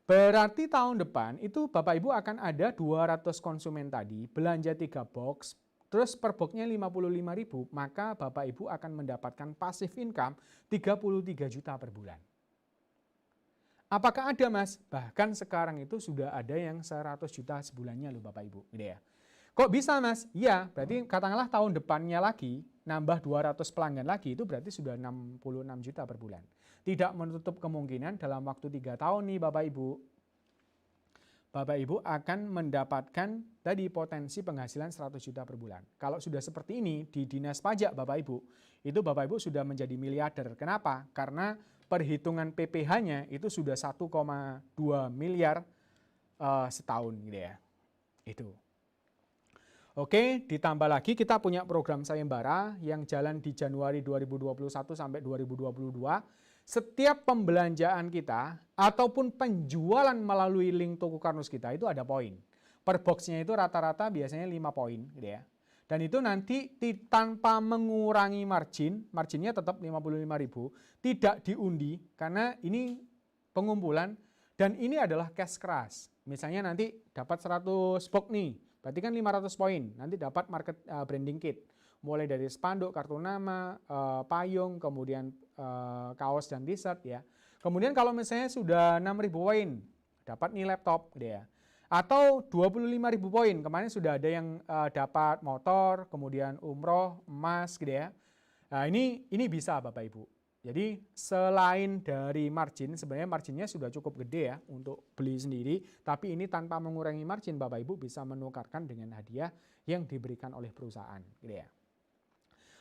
Speaker 2: Berarti tahun depan itu Bapak Ibu akan ada 200 konsumen tadi, belanja 3 box, terus per boxnya 55.000, maka Bapak Ibu akan mendapatkan passive income 33 juta per bulan. Apakah ada Mas? Bahkan sekarang itu sudah ada yang 100 juta sebulannya loh Bapak Ibu. Gitu ya. Kok bisa Mas? Iya, berarti katakanlah tahun depannya lagi, nambah 200 pelanggan lagi, itu berarti sudah 66 juta per bulan. Tidak menutup kemungkinan dalam waktu 3 tahun nih Bapak Ibu, Bapak Ibu akan mendapatkan tadi potensi penghasilan 100 juta per bulan. Kalau sudah seperti ini di Dinas Pajak Bapak Ibu, itu Bapak Ibu sudah menjadi miliarder. Kenapa? Karena perhitungan PPh-nya itu sudah 1,2 miliar setahun gitu ya. Itu. Oke, ditambah lagi kita punya program sayembara yang jalan di Januari 2021 sampai 2022. Setiap pembelanjaan kita ataupun penjualan melalui link toko Karnus kita itu ada poin. Per boxnya itu rata-rata biasanya 5 poin gitu ya. Dan itu nanti tanpa mengurangi marginnya tetap 55.000, tidak diundi karena ini pengumpulan dan ini adalah cash keras. Misalnya nanti dapat 100 box nih, berarti kan 500 poin, nanti dapat market branding kit. Mulai dari spanduk, kartu nama, payung, kemudian kaos dan t-shirt ya. Kemudian kalau misalnya sudah 6.000 poin, dapat nih laptop gitu ya. Atau 25.000 poin, kemarin sudah ada yang dapat motor, kemudian umroh, emas gitu ya. Nah ini bisa Bapak Ibu. Jadi selain dari margin, sebenarnya marginnya sudah cukup gede ya untuk beli sendiri. Tapi ini tanpa mengurangi margin Bapak Ibu bisa menukarkan dengan hadiah yang diberikan oleh perusahaan gitu ya.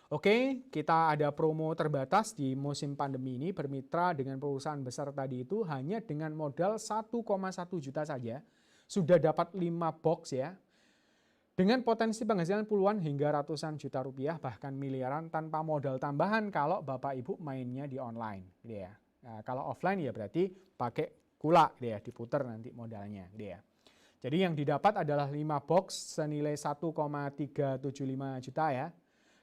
Speaker 2: Oke, kita ada promo terbatas di musim pandemi ini bermitra dengan perusahaan besar tadi itu hanya dengan modal 1,1 juta saja sudah dapat 5 box ya. Dengan potensi penghasilan puluhan hingga ratusan juta rupiah bahkan miliaran tanpa modal tambahan kalau Bapak Ibu mainnya di online gitu ya. Nah, kalau offline ya berarti pakai kula gitu ya, diputer nanti modalnya gitu ya. Jadi yang didapat adalah 5 box senilai 1,375 juta ya.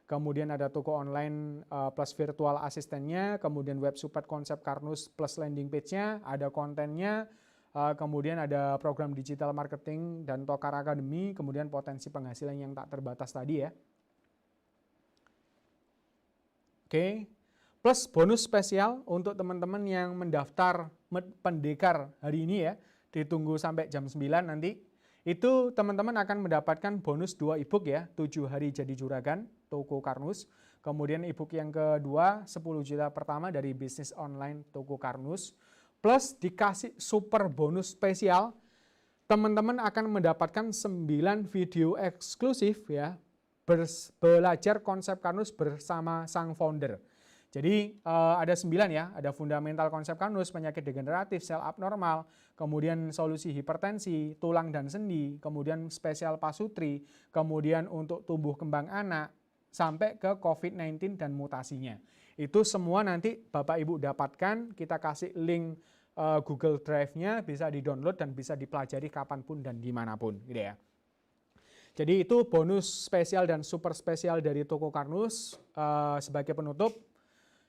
Speaker 2: Kemudian ada toko online plus virtual asistennya, kemudian web support konsep Karnus plus landing page-nya, ada kontennya, kemudian ada program digital marketing dan Tokar Academy, kemudian potensi penghasilan yang tak terbatas tadi ya. Oke, plus bonus spesial untuk teman-teman yang mendaftar pendekar hari ini ya, ditunggu sampai jam 9 nanti. Itu teman-teman akan mendapatkan bonus 2 ebook ya, 7 hari jadi juragan, toko Karnus. Kemudian ebook yang kedua, 10 juta pertama dari bisnis online toko Karnus. Plus dikasih super bonus spesial, teman-teman akan mendapatkan 9 video eksklusif ya, belajar konsep Karnus bersama sang founder. Jadi ada 9 ya, ada fundamental konsep Karnus, penyakit degeneratif, sel abnormal, kemudian solusi hipertensi, tulang dan sendi, kemudian spesial pasutri, kemudian untuk tumbuh kembang anak, sampai ke COVID-19 dan mutasinya. Itu semua nanti Bapak Ibu dapatkan, kita kasih link Google Drive-nya, bisa di-download dan bisa dipelajari kapanpun dan dimanapun, gitu ya. Jadi itu bonus spesial dan super spesial dari Toko Karnus. Sebagai penutup,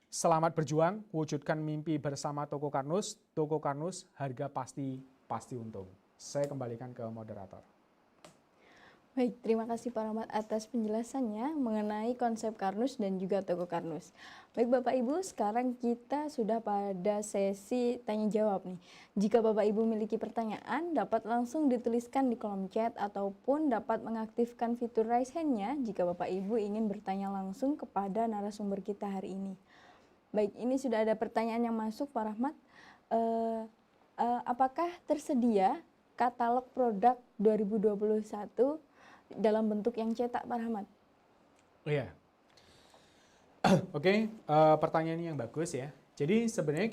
Speaker 2: selamat berjuang, wujudkan mimpi bersama Toko Karnus. Toko Karnus, harga pasti untung. Saya kembalikan ke moderator.
Speaker 1: Baik, terima kasih Pak Rahmat atas penjelasannya mengenai konsep Karnus dan juga Toko Karnus. Baik Bapak Ibu, sekarang kita sudah pada sesi tanya jawab nih. Jika Bapak Ibu memiliki pertanyaan, dapat langsung dituliskan di kolom chat ataupun dapat mengaktifkan fitur raise hand-nya jika Bapak Ibu ingin bertanya langsung kepada narasumber kita hari ini. Baik, ini sudah ada pertanyaan yang masuk Pak Rahmat. Apakah tersedia katalog produk 2021 dalam bentuk yang cetak, Pak Rahmat?
Speaker 2: Oh ya, oke, pertanyaan yang bagus ya. Jadi sebenarnya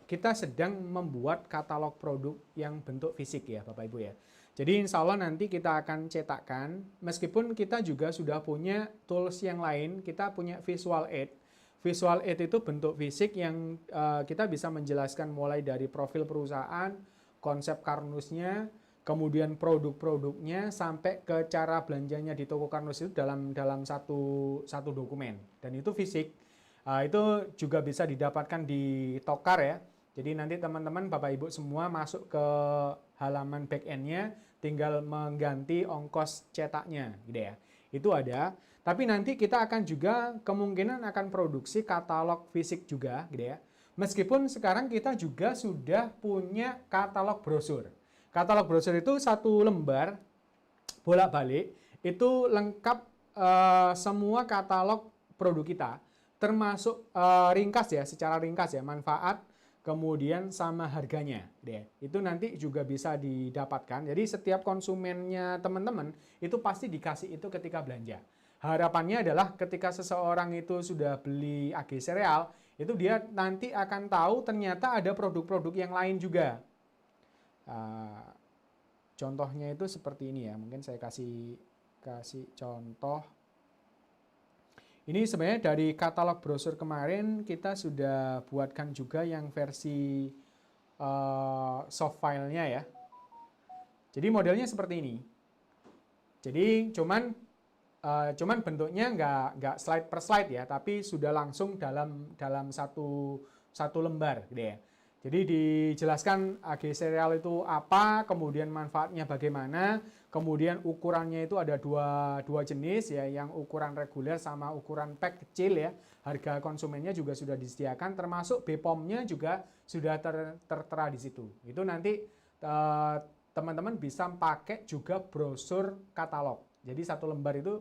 Speaker 2: kita sedang membuat katalog produk yang bentuk fisik ya Bapak Ibu ya. Jadi insya Allah nanti kita akan cetakkan, meskipun kita juga sudah punya tools yang lain, kita punya Visual Aid. Visual Aid itu bentuk fisik yang kita bisa menjelaskan mulai dari profil perusahaan, konsep Karnusnya, kemudian produk-produknya sampai ke cara belanjanya di Toko Karnus itu dalam satu dokumen, dan itu fisik. Itu juga bisa didapatkan di Tokar ya. Jadi nanti teman-teman Bapak Ibu semua masuk ke halaman back end-nya, tinggal mengganti ongkos cetaknya gitu ya. Itu ada. Tapi nanti kita akan juga kemungkinan akan produksi katalog fisik juga gitu ya. Meskipun sekarang kita juga sudah punya katalog brosur. Katalog brosur itu satu lembar bolak-balik itu lengkap semua katalog produk kita, termasuk ringkas ya, secara ringkas ya, manfaat, kemudian sama harganya deh. Itu nanti juga bisa didapatkan. Jadi setiap konsumennya teman-teman itu pasti dikasih itu ketika belanja. Harapannya adalah ketika seseorang itu sudah beli AG Sereal, itu dia nanti akan tahu ternyata ada produk-produk yang lain juga. Contohnya itu seperti ini ya, mungkin saya kasih contoh. Ini sebenarnya dari katalog brosur kemarin kita sudah buatkan juga yang versi soft file-nya ya. Jadi modelnya seperti ini. Jadi cuman bentuknya nggak slide per slide ya, tapi sudah langsung dalam satu lembar gitu ya. Jadi dijelaskan AG Sereal itu apa, kemudian manfaatnya bagaimana, kemudian ukurannya itu ada dua jenis ya, yang ukuran reguler sama ukuran pack kecil ya. Harga konsumennya juga sudah disediakan, termasuk BPOM-nya juga sudah tertera di situ. Itu nanti teman-teman bisa pakai juga brosur katalog. Jadi satu lembar itu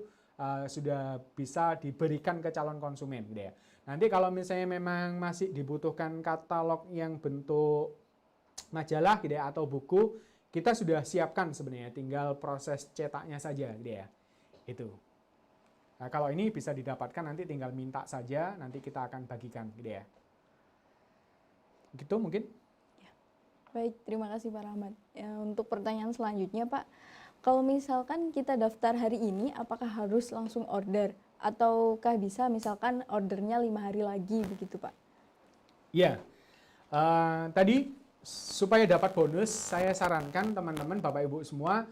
Speaker 2: sudah bisa diberikan ke calon konsumen gitu ya. Nanti kalau misalnya memang masih dibutuhkan katalog yang bentuk majalah gitu ya, atau buku, kita sudah siapkan sebenarnya, tinggal proses cetaknya saja gitu ya. Itu. Nah, kalau ini bisa didapatkan nanti tinggal minta saja, nanti kita akan bagikan gitu ya. Gitu mungkin.
Speaker 1: Ya. Baik, terima kasih Pak Rahmat. Ya, untuk pertanyaan selanjutnya Pak, kalau misalkan kita daftar hari ini, apakah harus langsung order? Ataukah bisa misalkan ordernya 5 hari lagi begitu Pak?
Speaker 2: Ya, tadi supaya dapat bonus, saya sarankan teman-teman Bapak Ibu semua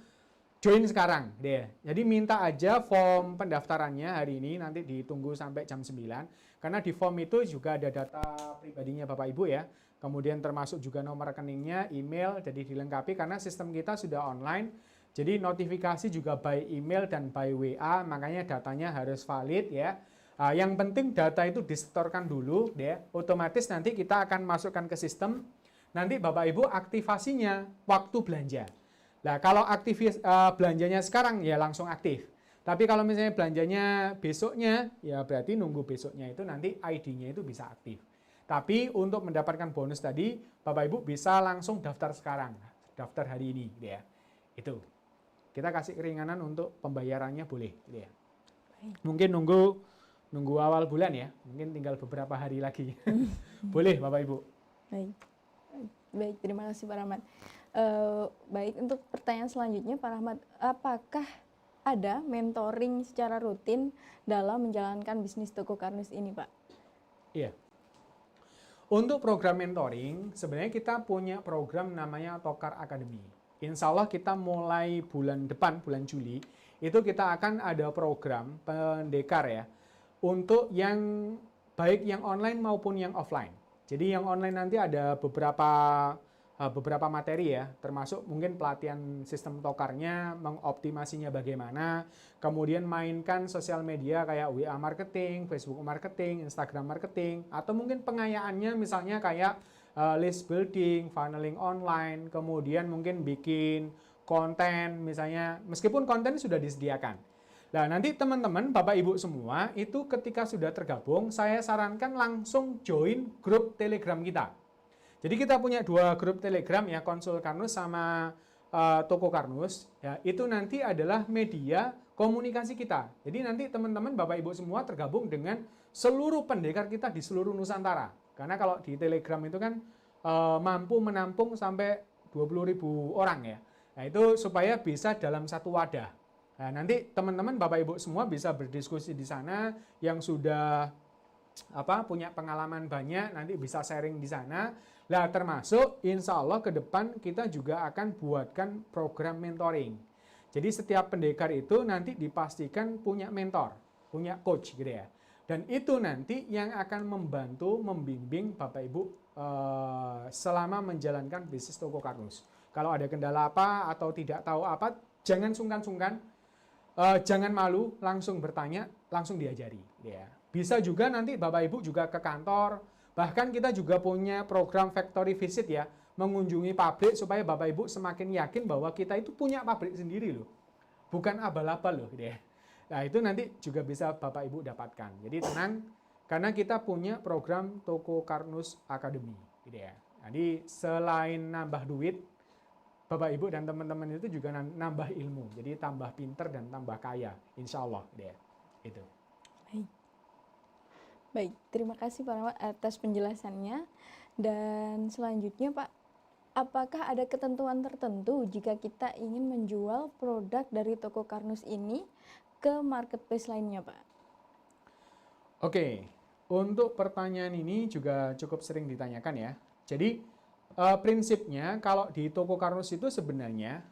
Speaker 2: join sekarang deh. Jadi minta aja form pendaftarannya hari ini, nanti ditunggu sampai jam 9. Karena di form itu juga ada data pribadinya Bapak Ibu ya. Kemudian termasuk juga nomor rekeningnya, email, jadi dilengkapi karena sistem kita sudah online. Jadi notifikasi juga by email dan by WA, makanya datanya harus valid ya. Yang penting data itu disetorkan dulu ya. Otomatis nanti kita akan masukkan ke sistem. Nanti Bapak Ibu aktivasinya waktu belanja. Nah, kalau belanjanya sekarang ya langsung aktif. Tapi kalau misalnya belanjanya besoknya, ya berarti nunggu besoknya itu nanti ID-nya itu bisa aktif. Tapi untuk mendapatkan bonus tadi, Bapak Ibu bisa langsung daftar sekarang, daftar hari ini gitu ya. Itu. Kita kasih keringanan untuk pembayarannya boleh gitu ya. Mungkin nunggu awal bulan ya, mungkin tinggal beberapa hari lagi. Boleh Bapak Ibu.
Speaker 1: Baik, terima kasih Pak Rahmat. Baik, untuk pertanyaan selanjutnya Pak Rahmat, apakah ada mentoring secara rutin dalam menjalankan bisnis toko Karnus ini, Pak?
Speaker 2: Iya. Untuk program mentoring, sebenarnya kita punya program namanya Tokar Academy. Insya Allah kita mulai bulan depan, bulan Juli, itu kita akan ada program pendekar ya, untuk yang baik yang online maupun yang offline. Jadi yang online nanti ada beberapa materi ya, termasuk mungkin pelatihan sistem tokarnya, mengoptimasinya bagaimana, kemudian mainkan sosial media kayak WA marketing, Facebook marketing, Instagram marketing, atau mungkin pengayaannya misalnya kayak list building, funneling online, kemudian mungkin bikin konten misalnya, meskipun konten sudah disediakan. Nah, nanti teman-teman, Bapak Ibu semua, itu ketika sudah tergabung, saya sarankan langsung join grup Telegram kita. Jadi kita punya 2 grup Telegram ya, Konsul Karnus sama Toko Karnus. Ya, itu nanti adalah media komunikasi kita. Jadi nanti teman-teman Bapak Ibu semua tergabung dengan seluruh pendekar kita di seluruh Nusantara. Karena kalau di Telegram itu kan mampu menampung sampai 20.000 orang ya. Nah, itu supaya bisa dalam satu wadah. Nah, nanti teman-teman Bapak Ibu semua bisa berdiskusi di sana, yang sudah punya pengalaman banyak nanti bisa sharing di sana. Nah, termasuk insya Allah ke depan kita juga akan buatkan program mentoring. Jadi setiap pendekar itu nanti dipastikan punya mentor, punya coach gitu ya. Dan itu nanti yang akan membantu, membimbing Bapak Ibu selama menjalankan bisnis Toko Karnus. Kalau ada kendala apa atau tidak tahu apa, jangan sungkan-sungkan, jangan malu, langsung bertanya, langsung diajari. Ya. Bisa juga nanti Bapak Ibu juga ke kantor, bahkan kita juga punya program factory visit ya, mengunjungi pabrik supaya Bapak Ibu semakin yakin bahwa kita itu punya pabrik sendiri loh, bukan abal-abal loh. Gitu ya. Nah, itu nanti juga bisa Bapak Ibu dapatkan. Jadi tenang, karena kita punya program Toko Karnus Academy. Gitu ya. Jadi selain nambah duit, Bapak Ibu dan teman-teman itu juga nambah ilmu. Jadi tambah pinter dan tambah kaya, insya Allah. Gitu ya. Itu.
Speaker 1: Baik, terima kasih Pak Rahmat atas penjelasannya. Dan selanjutnya Pak, apakah ada ketentuan tertentu jika kita ingin menjual produk dari Toko Karnus ini ke marketplace lainnya, Pak?
Speaker 2: Oke, untuk pertanyaan ini juga cukup sering ditanyakan ya. Jadi prinsipnya kalau di Toko Karnus itu sebenarnya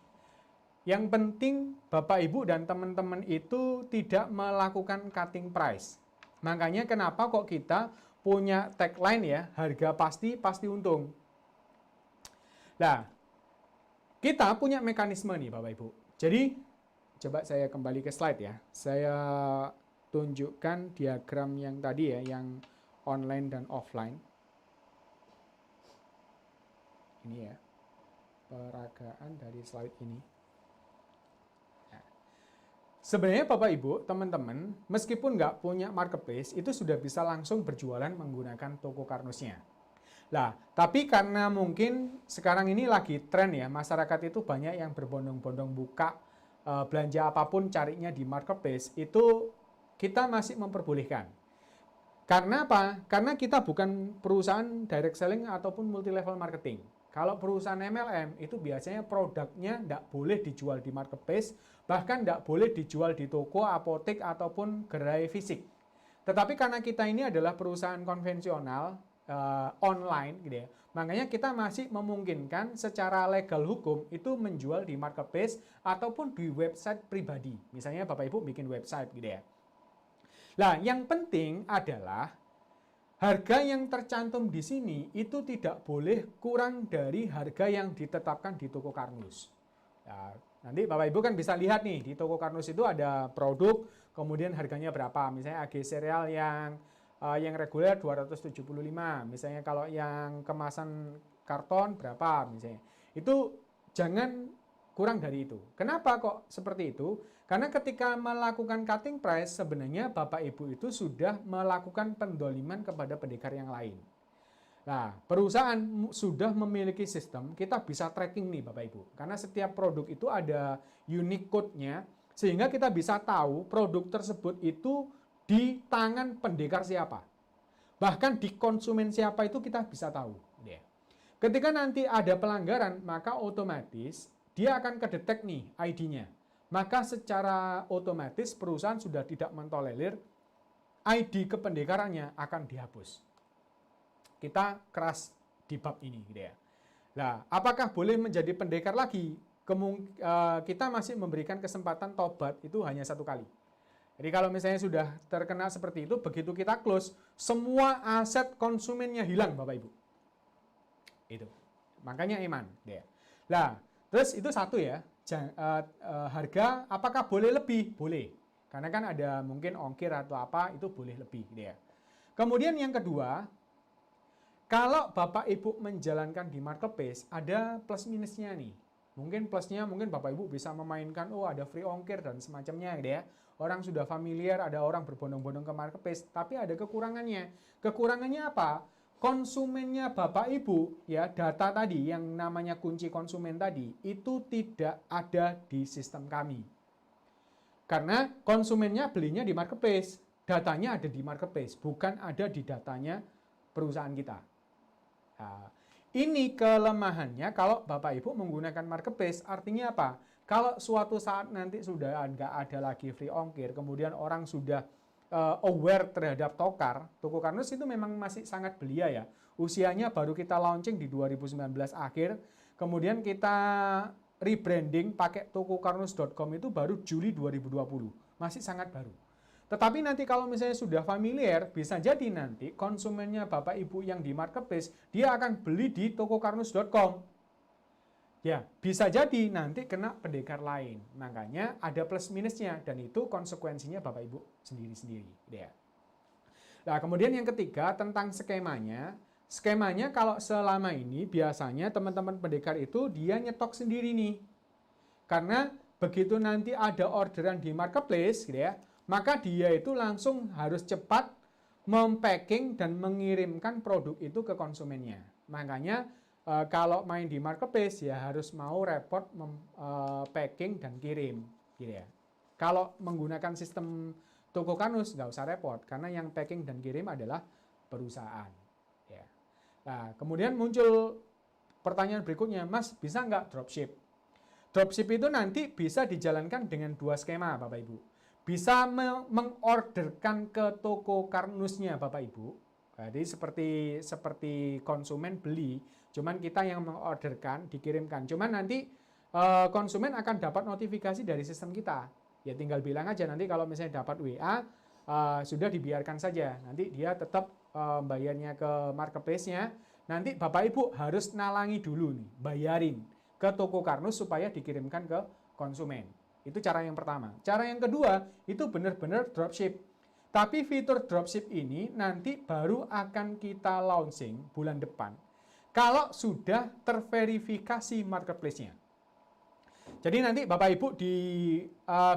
Speaker 2: yang penting Bapak Ibu dan teman-teman itu tidak melakukan cutting price. Makanya kenapa kok kita punya tagline ya, harga pasti, pasti untung. Nah, kita punya mekanisme nih Bapak Ibu. Jadi, coba saya kembali ke slide ya. Saya tunjukkan diagram yang tadi ya, yang online dan offline. Ini ya, peragaan dari slide ini. Sebenarnya Bapak Ibu, teman-teman, meskipun nggak punya marketplace, itu sudah bisa langsung berjualan menggunakan Toko Karnusnya. Nah, tapi karena mungkin sekarang ini lagi tren ya, masyarakat itu banyak yang berbondong-bondong buka belanja apapun carinya di marketplace, itu kita masih memperbolehkan. Karena apa? Karena kita bukan perusahaan direct selling ataupun multi level marketing. Kalau perusahaan MLM itu biasanya produknya tidak boleh dijual di marketplace, bahkan tidak boleh dijual di toko, apotek, ataupun gerai fisik. Tetapi karena kita ini adalah perusahaan konvensional, online, gitu ya, makanya kita masih memungkinkan secara legal hukum itu menjual di marketplace ataupun di website pribadi. Misalnya Bapak Ibu bikin website gitu ya. Nah, yang penting adalah harga yang tercantum di sini itu tidak boleh kurang dari harga yang ditetapkan di Toko Karnus. Nah, nanti Bapak Ibu kan bisa lihat nih, di Toko Karnus itu ada produk, kemudian harganya berapa. Misalnya AG Cereal yang reguler 275, misalnya kalau yang kemasan karton berapa misalnya. Itu jangan kurang dari itu. Kenapa kok seperti itu? Karena ketika melakukan cutting price, sebenarnya Bapak Ibu itu sudah melakukan pendoliman kepada pendekar yang lain. Nah, perusahaan sudah memiliki sistem, kita bisa tracking nih Bapak Ibu. Karena setiap produk itu ada unique code-nya, sehingga kita bisa tahu produk tersebut itu di tangan pendekar siapa. Bahkan di konsumen siapa itu kita bisa tahu. Ketika nanti ada pelanggaran, maka otomatis dia akan kedetek nih ID-nya. maka secara otomatis perusahaan sudah tidak mentolerir ID kependekarannya akan dihapus. Kita keras di bab ini gitu ya. Nah, apakah boleh menjadi pendekar lagi? Kita masih memberikan kesempatan tobat itu hanya 1 kali. Jadi kalau misalnya sudah terkena seperti itu, begitu kita close, semua aset konsumennya hilang Bapak Ibu. Itu. Makanya iman. Ya. Nah, terus itu satu ya. Harga apakah boleh lebih? Boleh. Karena kan ada mungkin ongkir atau apa, itu boleh lebih. Gitu ya. Kemudian yang kedua, kalau Bapak Ibu menjalankan di marketplace, ada plus minusnya nih. Mungkin plusnya, mungkin Bapak Ibu bisa memainkan, oh ada free ongkir dan semacamnya gitu ya. Orang sudah familiar, ada orang berbondong-bondong ke marketplace, tapi ada kekurangannya. Kekurangannya apa? Konsumennya Bapak Ibu, ya data tadi yang namanya kunci konsumen tadi, itu tidak ada di sistem kami. Karena konsumennya belinya di marketplace, datanya ada di marketplace, bukan ada di datanya perusahaan kita. Nah, ini kelemahannya kalau Bapak Ibu menggunakan marketplace, artinya apa? Kalau suatu saat nanti sudah nggak ada lagi free ongkir, kemudian orang sudah aware terhadap Toko Karnus itu memang masih sangat belia ya. Usianya baru kita launching di 2019 akhir, kemudian kita rebranding pakai tokokarnus.com itu baru Juli 2020, masih sangat baru. Tetapi nanti kalau misalnya sudah familiar, bisa jadi nanti konsumennya Bapak Ibu yang di marketplace, dia akan beli di tokokarnus.com. Ya, bisa jadi nanti kena pendekar lain. Makanya ada plus minusnya dan itu konsekuensinya Bapak Ibu sendiri-sendiri. Ya. Nah, kemudian yang ketiga tentang skemanya. Skemanya kalau selama ini biasanya teman-teman pendekar itu dia nyetok sendiri nih. Karena begitu nanti ada orderan di marketplace gitu ya, maka dia itu langsung harus cepat mempacking dan mengirimkan produk itu ke konsumennya. Makanya kalau main di marketplace ya harus mau repot packing dan kirim gitu ya. Kalau menggunakan sistem Toko Karnus nggak usah repot karena yang packing dan kirim adalah perusahaan ya. Nah, kemudian muncul pertanyaan berikutnya, Mas bisa nggak dropship? Dropship itu nanti bisa dijalankan dengan 2 skema Bapak Ibu. Bisa mengorderkan ke Toko Karnusnya Bapak Ibu. Jadi seperti konsumen beli, cuman kita yang mengorderkan, dikirimkan. Cuman nanti konsumen akan dapat notifikasi dari sistem kita. Ya tinggal bilang aja nanti kalau misalnya dapat WA, sudah dibiarkan saja. Nanti dia tetap bayarnya ke marketplace-nya. Nanti Bapak Ibu harus nalangi dulu nih, bayarin ke Toko Karnus supaya dikirimkan ke konsumen. Itu cara yang pertama. Cara yang kedua, itu benar-benar dropship. Tapi fitur dropship ini nanti baru akan kita launching bulan depan kalau sudah terverifikasi marketplace-nya. Jadi nanti Bapak Ibu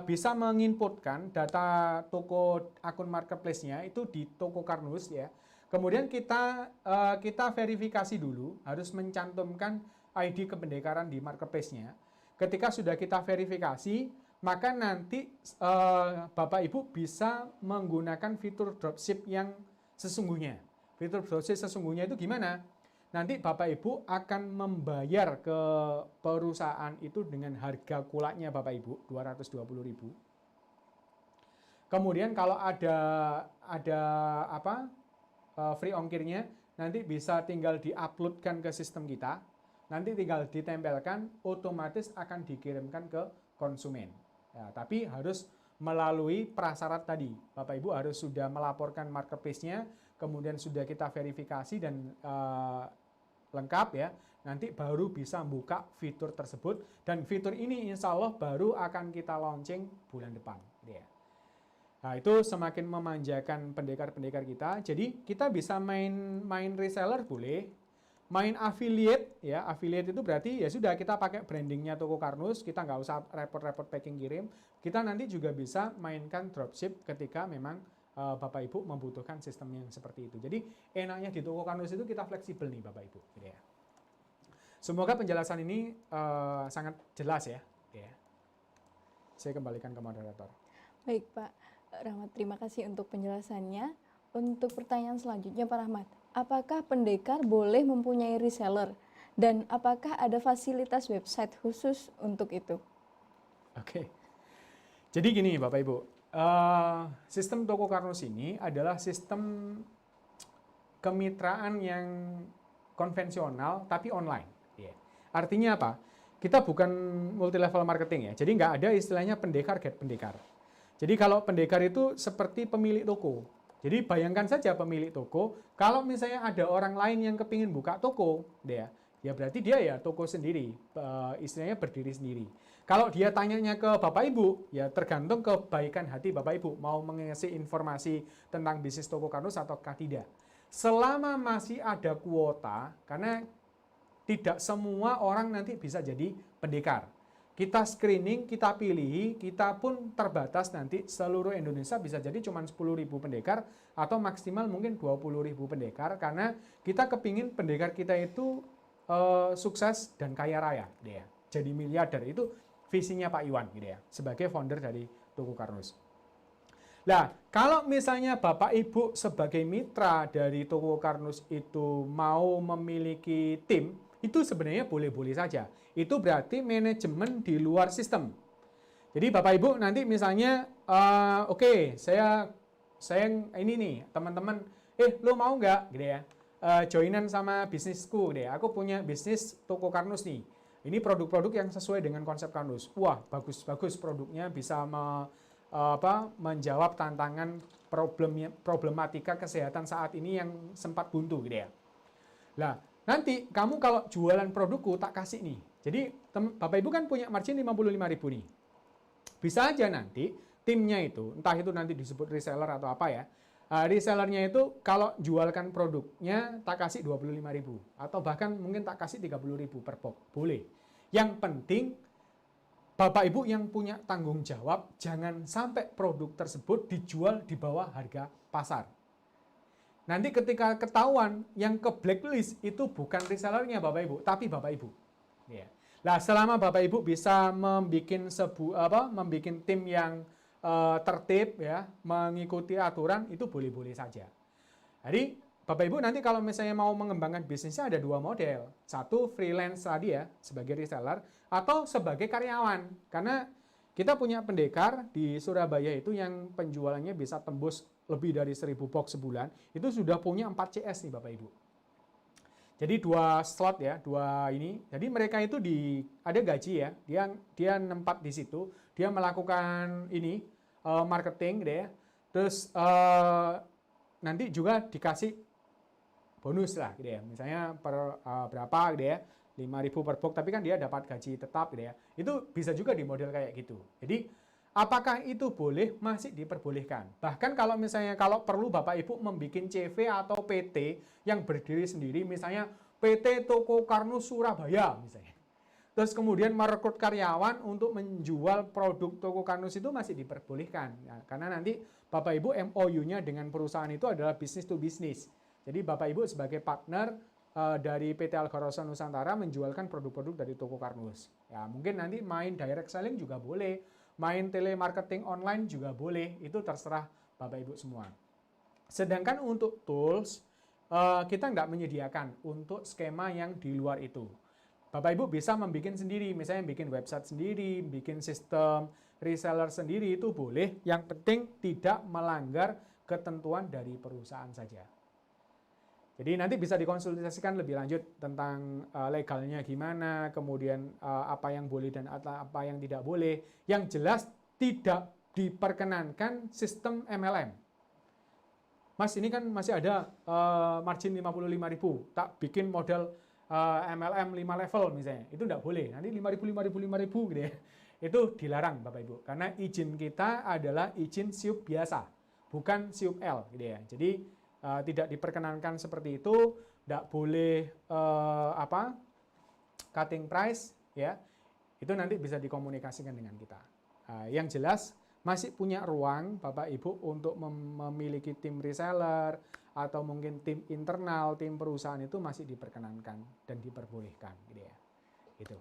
Speaker 2: bisa menginputkan data toko akun marketplace-nya itu di Toko Karnus ya. Kemudian kita verifikasi dulu, harus mencantumkan ID kependekaran di marketplace-nya. Ketika sudah kita verifikasi, maka nanti Bapak Ibu bisa menggunakan fitur dropship yang sesungguhnya. Fitur dropship sesungguhnya itu gimana? Nanti Bapak Ibu akan membayar ke perusahaan itu dengan harga kulaknya Bapak Ibu 220.000. Kemudian kalau ada free ongkirnya, nanti bisa tinggal diuploadkan ke sistem kita. Nanti tinggal ditempelkan, otomatis akan dikirimkan ke konsumen. Ya, tapi harus melalui prasyarat tadi. Bapak Ibu harus sudah melaporkan marketplace-nya, kemudian sudah kita verifikasi dan lengkap ya. Nanti baru bisa buka fitur tersebut dan fitur ini insya Allah baru akan kita launching bulan depan. Ya. Nah, itu semakin memanjakan pendekar-pendekar kita. Jadi kita bisa main reseller boleh. Main affiliate, ya affiliate itu berarti ya sudah kita pakai brandingnya Toko Karnus, kita nggak usah repot-repot packing kirim. Kita nanti juga bisa mainkan dropship ketika memang Bapak Ibu membutuhkan sistem yang seperti itu. Jadi enaknya di Toko Karnus itu kita fleksibel nih Bapak Ibu. Gitu ya. Semoga penjelasan ini sangat jelas ya. Saya kembalikan ke moderator.
Speaker 1: Baik Pak Rahmat, terima kasih untuk penjelasannya. Untuk pertanyaan selanjutnya Pak Rahmat, apakah pendekar boleh mempunyai reseller? Dan apakah ada fasilitas website khusus untuk itu?
Speaker 2: Oke. Jadi gini Bapak Ibu, sistem Toko Karnus ini adalah sistem kemitraan yang konvensional tapi online. Artinya apa? Kita bukan multi level marketing ya, jadi nggak ada istilahnya pendekar get pendekar. Jadi kalau pendekar itu seperti pemilik toko. Jadi bayangkan saja pemilik toko, kalau misalnya ada orang lain yang kepingin buka toko, ya berarti dia ya toko sendiri, istilahnya berdiri sendiri. Kalau dia tanyanya ke Bapak Ibu, ya tergantung kebaikan hati Bapak Ibu, mau mengisi informasi tentang bisnis Toko Karnus atau tidak. Selama masih ada kuota, karena tidak semua orang nanti bisa jadi pendekar. Kita screening, kita pilih, kita pun terbatas nanti seluruh Indonesia bisa jadi cuma 10.000 pendekar atau maksimal mungkin 20.000 pendekar karena kita kepingin pendekar kita itu sukses dan kaya raya, gitu ya. Jadi miliarder itu visinya Pak Iwan, gitu ya, sebagai founder dari Toko Karnus. Nah, kalau misalnya Bapak Ibu sebagai mitra dari Toko Karnus itu mau memiliki tim, itu sebenarnya boleh-boleh saja. Itu berarti manajemen di luar sistem. Jadi Bapak Ibu nanti misalnya, oke, saya ini nih teman-teman, lo mau nggak, gitu ya, joinan sama bisnisku, gitu ya. Aku punya bisnis Toko Karnus nih. Ini produk-produk yang sesuai dengan konsep Karnus. Wah, bagus-bagus produknya bisa menjawab tantangan problematika kesehatan saat ini yang sempat buntu, gitu ya. Nah, nanti kamu kalau jualan produkku tak kasih nih. Jadi Bapak Ibu kan punya margin 55.000 nih. Bisa aja nanti timnya itu, entah itu nanti disebut reseller atau apa ya. Resellernya itu kalau jualkan produknya tak kasih 25.000 atau bahkan mungkin tak kasih 30.000 per box. Boleh. Yang penting Bapak Ibu yang punya tanggung jawab jangan sampai produk tersebut dijual di bawah harga pasar. Nanti ketika ketahuan yang ke blacklist itu bukan resellernya Bapak Ibu, tapi Bapak Ibu. Ya. Nah, selama Bapak Ibu bisa membuat tim yang tertib ya, mengikuti aturan itu boleh-boleh saja. Jadi Bapak Ibu nanti kalau misalnya mau mengembangkan bisnisnya ada dua model. Satu freelance tadi ya sebagai reseller atau sebagai karyawan. Karena kita punya pendekar di Surabaya itu yang penjualannya bisa tembus lebih dari 1.000 box sebulan, itu sudah punya 4 CS nih Bapak Ibu. Jadi 2 slot ya, 2 ini. Jadi mereka itu ada gaji ya, dia nempat di situ, dia melakukan ini marketing gitu ya. Terus nanti juga dikasih bonus lah gitu ya. Misalnya per berapa gitu ya. 5.000 per box, tapi kan dia dapat gaji tetap gitu ya. Itu bisa juga di model kayak gitu. Jadi apakah itu boleh? Masih diperbolehkan. Bahkan kalau misalnya kalau perlu Bapak Ibu membuat CV atau PT yang berdiri sendiri, misalnya PT Toko Karnus Surabaya misalnya. Terus kemudian merekrut karyawan untuk menjual produk Toko Karnus itu masih diperbolehkan. Ya, karena nanti Bapak Ibu MOU-nya dengan perusahaan itu adalah business to business. Jadi Bapak Ibu sebagai partner dari PT Algarosa Nusantara menjualkan produk-produk dari Toko Karnus. Ya, mungkin nanti main direct selling juga boleh, main telemarketing online juga boleh, itu terserah Bapak Ibu semua. Sedangkan untuk tools, kita nggak menyediakan untuk skema yang di luar itu. Bapak Ibu bisa membuat sendiri, misalnya bikin website sendiri, bikin sistem reseller sendiri itu boleh, yang penting tidak melanggar ketentuan dari perusahaan saja. Jadi nanti bisa dikonsultasikan lebih lanjut tentang legalnya gimana, kemudian apa yang boleh dan apa yang tidak boleh. Yang jelas tidak diperkenankan sistem MLM. Mas, ini kan masih ada margin 55.000, tak bikin model MLM 5 level misalnya. Itu tidak boleh. Nanti 5.000 gitu ya. Itu dilarang Bapak Ibu. Karena izin kita adalah izin SIUP biasa, bukan SIUP L gitu ya. Jadi tidak diperkenankan seperti itu, tidak boleh cutting price ya. Itu nanti bisa dikomunikasikan dengan kita. Yang jelas masih punya ruang Bapak Ibu untuk memiliki tim reseller atau mungkin tim internal, tim perusahaan itu masih diperkenankan dan diperbolehkan gitu ya. Gitu.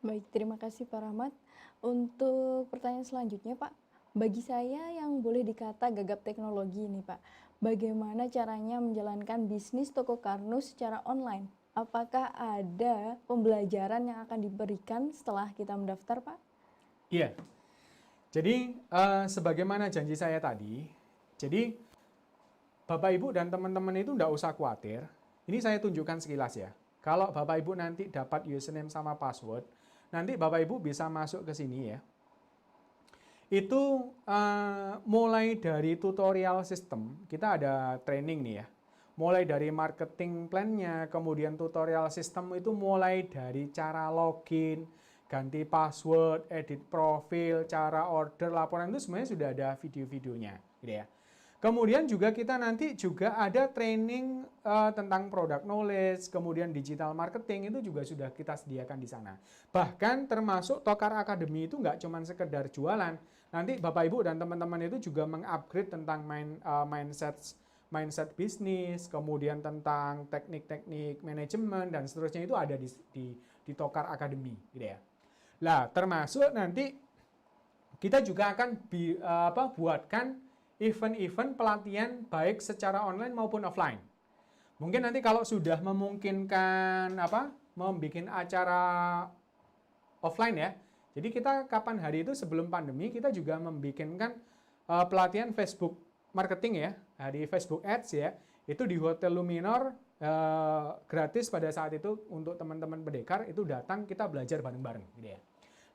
Speaker 1: Baik, terima kasih Pak Rahmat. Untuk pertanyaan selanjutnya Pak, bagi saya yang boleh dikata gagap teknologi ini Pak, bagaimana caranya menjalankan bisnis Toko Karnus secara online? Apakah ada pembelajaran yang akan diberikan setelah kita mendaftar Pak?
Speaker 2: Iya, Jadi sebagaimana janji saya tadi, jadi Bapak Ibu dan teman-teman itu enggak usah khawatir. Ini saya tunjukkan sekilas ya. Kalau Bapak Ibu nanti dapat username sama password, nanti Bapak Ibu bisa masuk ke sini ya. Itu mulai dari tutorial sistem, kita ada training nih ya. Mulai dari marketing plan-nya, kemudian tutorial sistem itu mulai dari cara login, ganti password, edit profil, cara order, laporan itu sebenarnya sudah ada video-videonya, gitu ya. Kemudian juga kita nanti juga ada training tentang product knowledge, kemudian digital marketing itu juga sudah kita sediakan di sana. Bahkan termasuk Tokar Academy itu nggak cuma sekedar jualan. Nanti Bapak Ibu dan teman-teman itu juga mengupgrade tentang mindset bisnis, kemudian tentang teknik-teknik manajemen dan seterusnya itu ada di Tokar Academy, gitu ya. Nah, termasuk nanti kita juga akan buatkan event-event pelatihan baik secara online maupun offline. Mungkin nanti kalau sudah memungkinkan membuat acara offline ya. Jadi kita kapan hari itu sebelum pandemi kita juga membuatkan pelatihan Facebook marketing ya, di Facebook Ads ya. Itu di Hotel Luminor gratis pada saat itu untuk teman-teman pendekar itu datang kita belajar bareng-bareng gitu ya.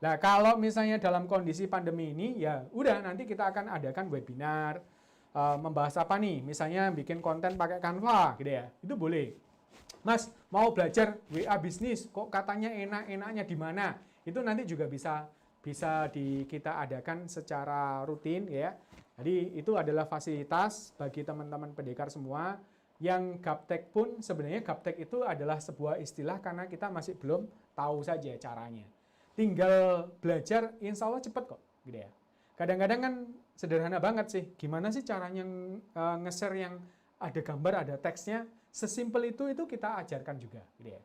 Speaker 2: Nah, kalau misalnya dalam kondisi pandemi ini, ya udah nanti kita akan adakan webinar, membahas apa nih, misalnya bikin konten pakai Canva, gitu ya, itu boleh. Mas, mau belajar WA bisnis, kok katanya enak-enaknya di mana? Itu nanti juga bisa kita adakan secara rutin, ya. Jadi itu adalah fasilitas bagi teman-teman pendekar semua. Yang gaptek pun sebenarnya gaptek itu adalah sebuah istilah karena kita masih belum tahu saja caranya. Tinggal belajar, insya Allah cepat kok, gitu ya. Kadang-kadang kan sederhana banget sih, gimana sih caranya nge-share yang ada gambar, ada teksnya, sesimpel itu kita ajarkan juga, gitu ya.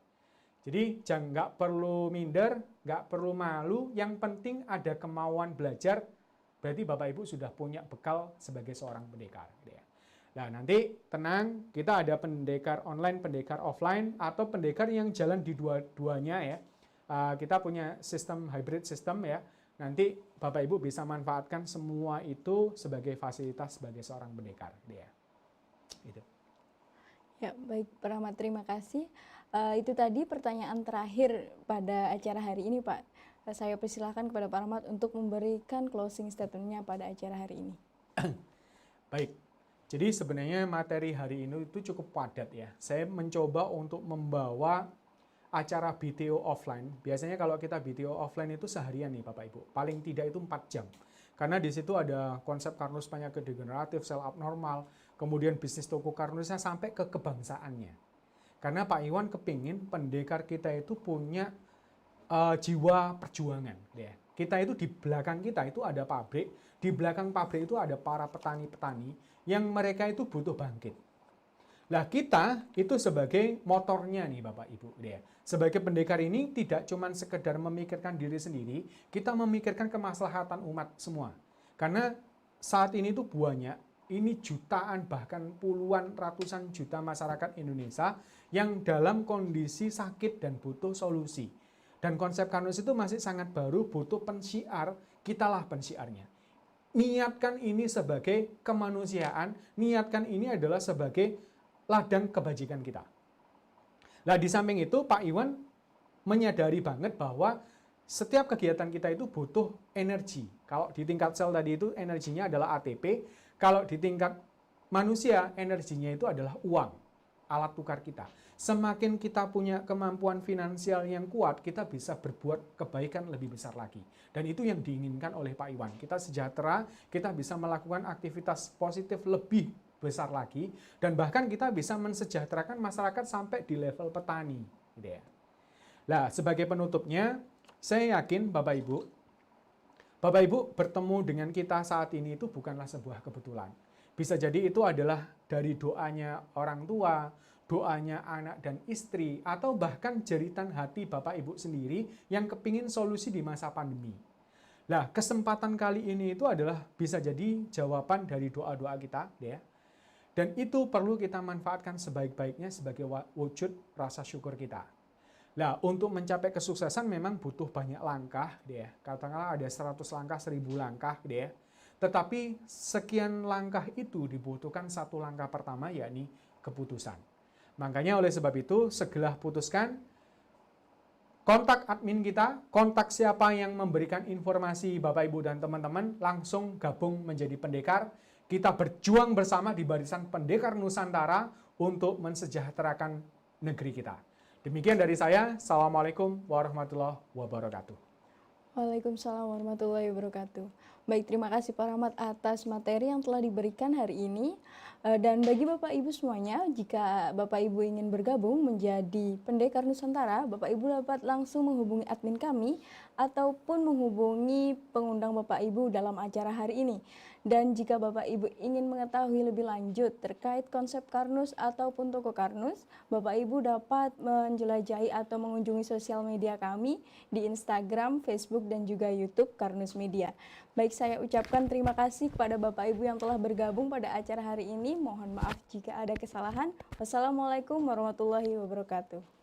Speaker 2: Jadi jangan nggak perlu minder, nggak perlu malu, yang penting ada kemauan belajar, berarti Bapak Ibu sudah punya bekal sebagai seorang pendekar, gitu ya. Nah nanti tenang, kita ada pendekar online, pendekar offline, atau pendekar yang jalan di dua-duanya ya. Kita punya sistem hybrid system ya. Nanti Bapak Ibu bisa manfaatkan semua itu sebagai fasilitas sebagai seorang pendekar. Ya. Itu.
Speaker 1: Ya, baik Pak Rahmat, terima kasih. Itu tadi pertanyaan terakhir pada acara hari ini, Pak. Saya persilahkan kepada Pak Rahmat untuk memberikan closing statement-nya pada acara hari ini.
Speaker 2: Baik. Jadi sebenarnya materi hari ini itu cukup padat ya. Saya mencoba untuk membawa acara BTO offline, biasanya kalau kita BTO offline itu seharian nih Bapak Ibu, paling tidak itu 4 jam. Karena di situ ada konsep Karnus penyakit degeneratif, sel abnormal, kemudian bisnis toko Karnusnya sampai ke kebangsaannya. Karena Pak Iwan kepingin pendekar kita itu punya jiwa perjuangan. Ya. Kita itu di belakang kita itu ada pabrik, di belakang pabrik itu ada para petani-petani yang mereka itu butuh bangkit. Nah kita itu sebagai motornya nih Bapak Ibu. Ya. Sebagai pendekar ini tidak cuma sekedar memikirkan diri sendiri, kita memikirkan kemaslahatan umat semua. Karena saat ini tuh banyak, ini jutaan bahkan puluhan ratusan juta masyarakat Indonesia yang dalam kondisi sakit dan butuh solusi. Dan konsep Karnus itu masih sangat baru, butuh pensiar, kitalah pensiarnya. Niatkan ini sebagai kemanusiaan, niatkan ini adalah sebagai ladang kebajikan kita. Nah di samping itu Pak Iwan menyadari banget bahwa setiap kegiatan kita itu butuh energi. Kalau di tingkat sel tadi itu energinya adalah ATP, kalau di tingkat manusia energinya itu adalah uang, alat tukar kita. Semakin kita punya kemampuan finansial yang kuat, kita bisa berbuat kebaikan lebih besar lagi. Dan itu yang diinginkan oleh Pak Iwan. Kita sejahtera, kita bisa melakukan aktivitas positif lebih besar lagi, dan bahkan kita bisa mensejahterakan masyarakat sampai di level petani. Gitu ya. Nah, sebagai penutupnya, saya yakin Bapak Ibu bertemu dengan kita saat ini itu bukanlah sebuah kebetulan. Bisa jadi itu adalah dari doanya orang tua, doanya anak dan istri, atau bahkan jeritan hati Bapak Ibu sendiri yang kepingin solusi di masa pandemi. Nah, kesempatan kali ini itu adalah bisa jadi jawaban dari doa-doa kita, ya. Dan itu perlu kita manfaatkan sebaik-baiknya sebagai wujud rasa syukur kita. Nah, untuk mencapai kesuksesan memang butuh banyak langkah, deh. Katakanlah ada 100 langkah, 1000 langkah, deh. Tetapi sekian langkah itu dibutuhkan satu langkah pertama, yakni keputusan. Makanya oleh sebab itu, segera putuskan, kontak admin kita, kontak siapa yang memberikan informasi Bapak, Ibu, dan teman-teman, langsung gabung menjadi pendekar. Kita berjuang bersama di barisan pendekar Nusantara untuk mensejahterakan negeri kita. Demikian dari saya. Assalamualaikum warahmatullahi wabarakatuh.
Speaker 1: Waalaikumsalam warahmatullahi wabarakatuh. Baik, terima kasih Pak Rahmat atas materi yang telah diberikan hari ini. Dan bagi Bapak Ibu semuanya, jika Bapak Ibu ingin bergabung menjadi pendekar Nusantara, Bapak Ibu dapat langsung menghubungi admin kami ataupun menghubungi pengundang Bapak Ibu dalam acara hari ini. Dan jika Bapak Ibu ingin mengetahui lebih lanjut terkait konsep Karnus ataupun toko Karnus, Bapak Ibu dapat menjelajahi atau mengunjungi sosial media kami di Instagram, Facebook, dan juga YouTube Karnus Media. Baik, saya ucapkan terima kasih kepada Bapak Ibu yang telah bergabung pada acara hari ini. Mohon maaf jika ada kesalahan. Wassalamualaikum warahmatullahi wabarakatuh.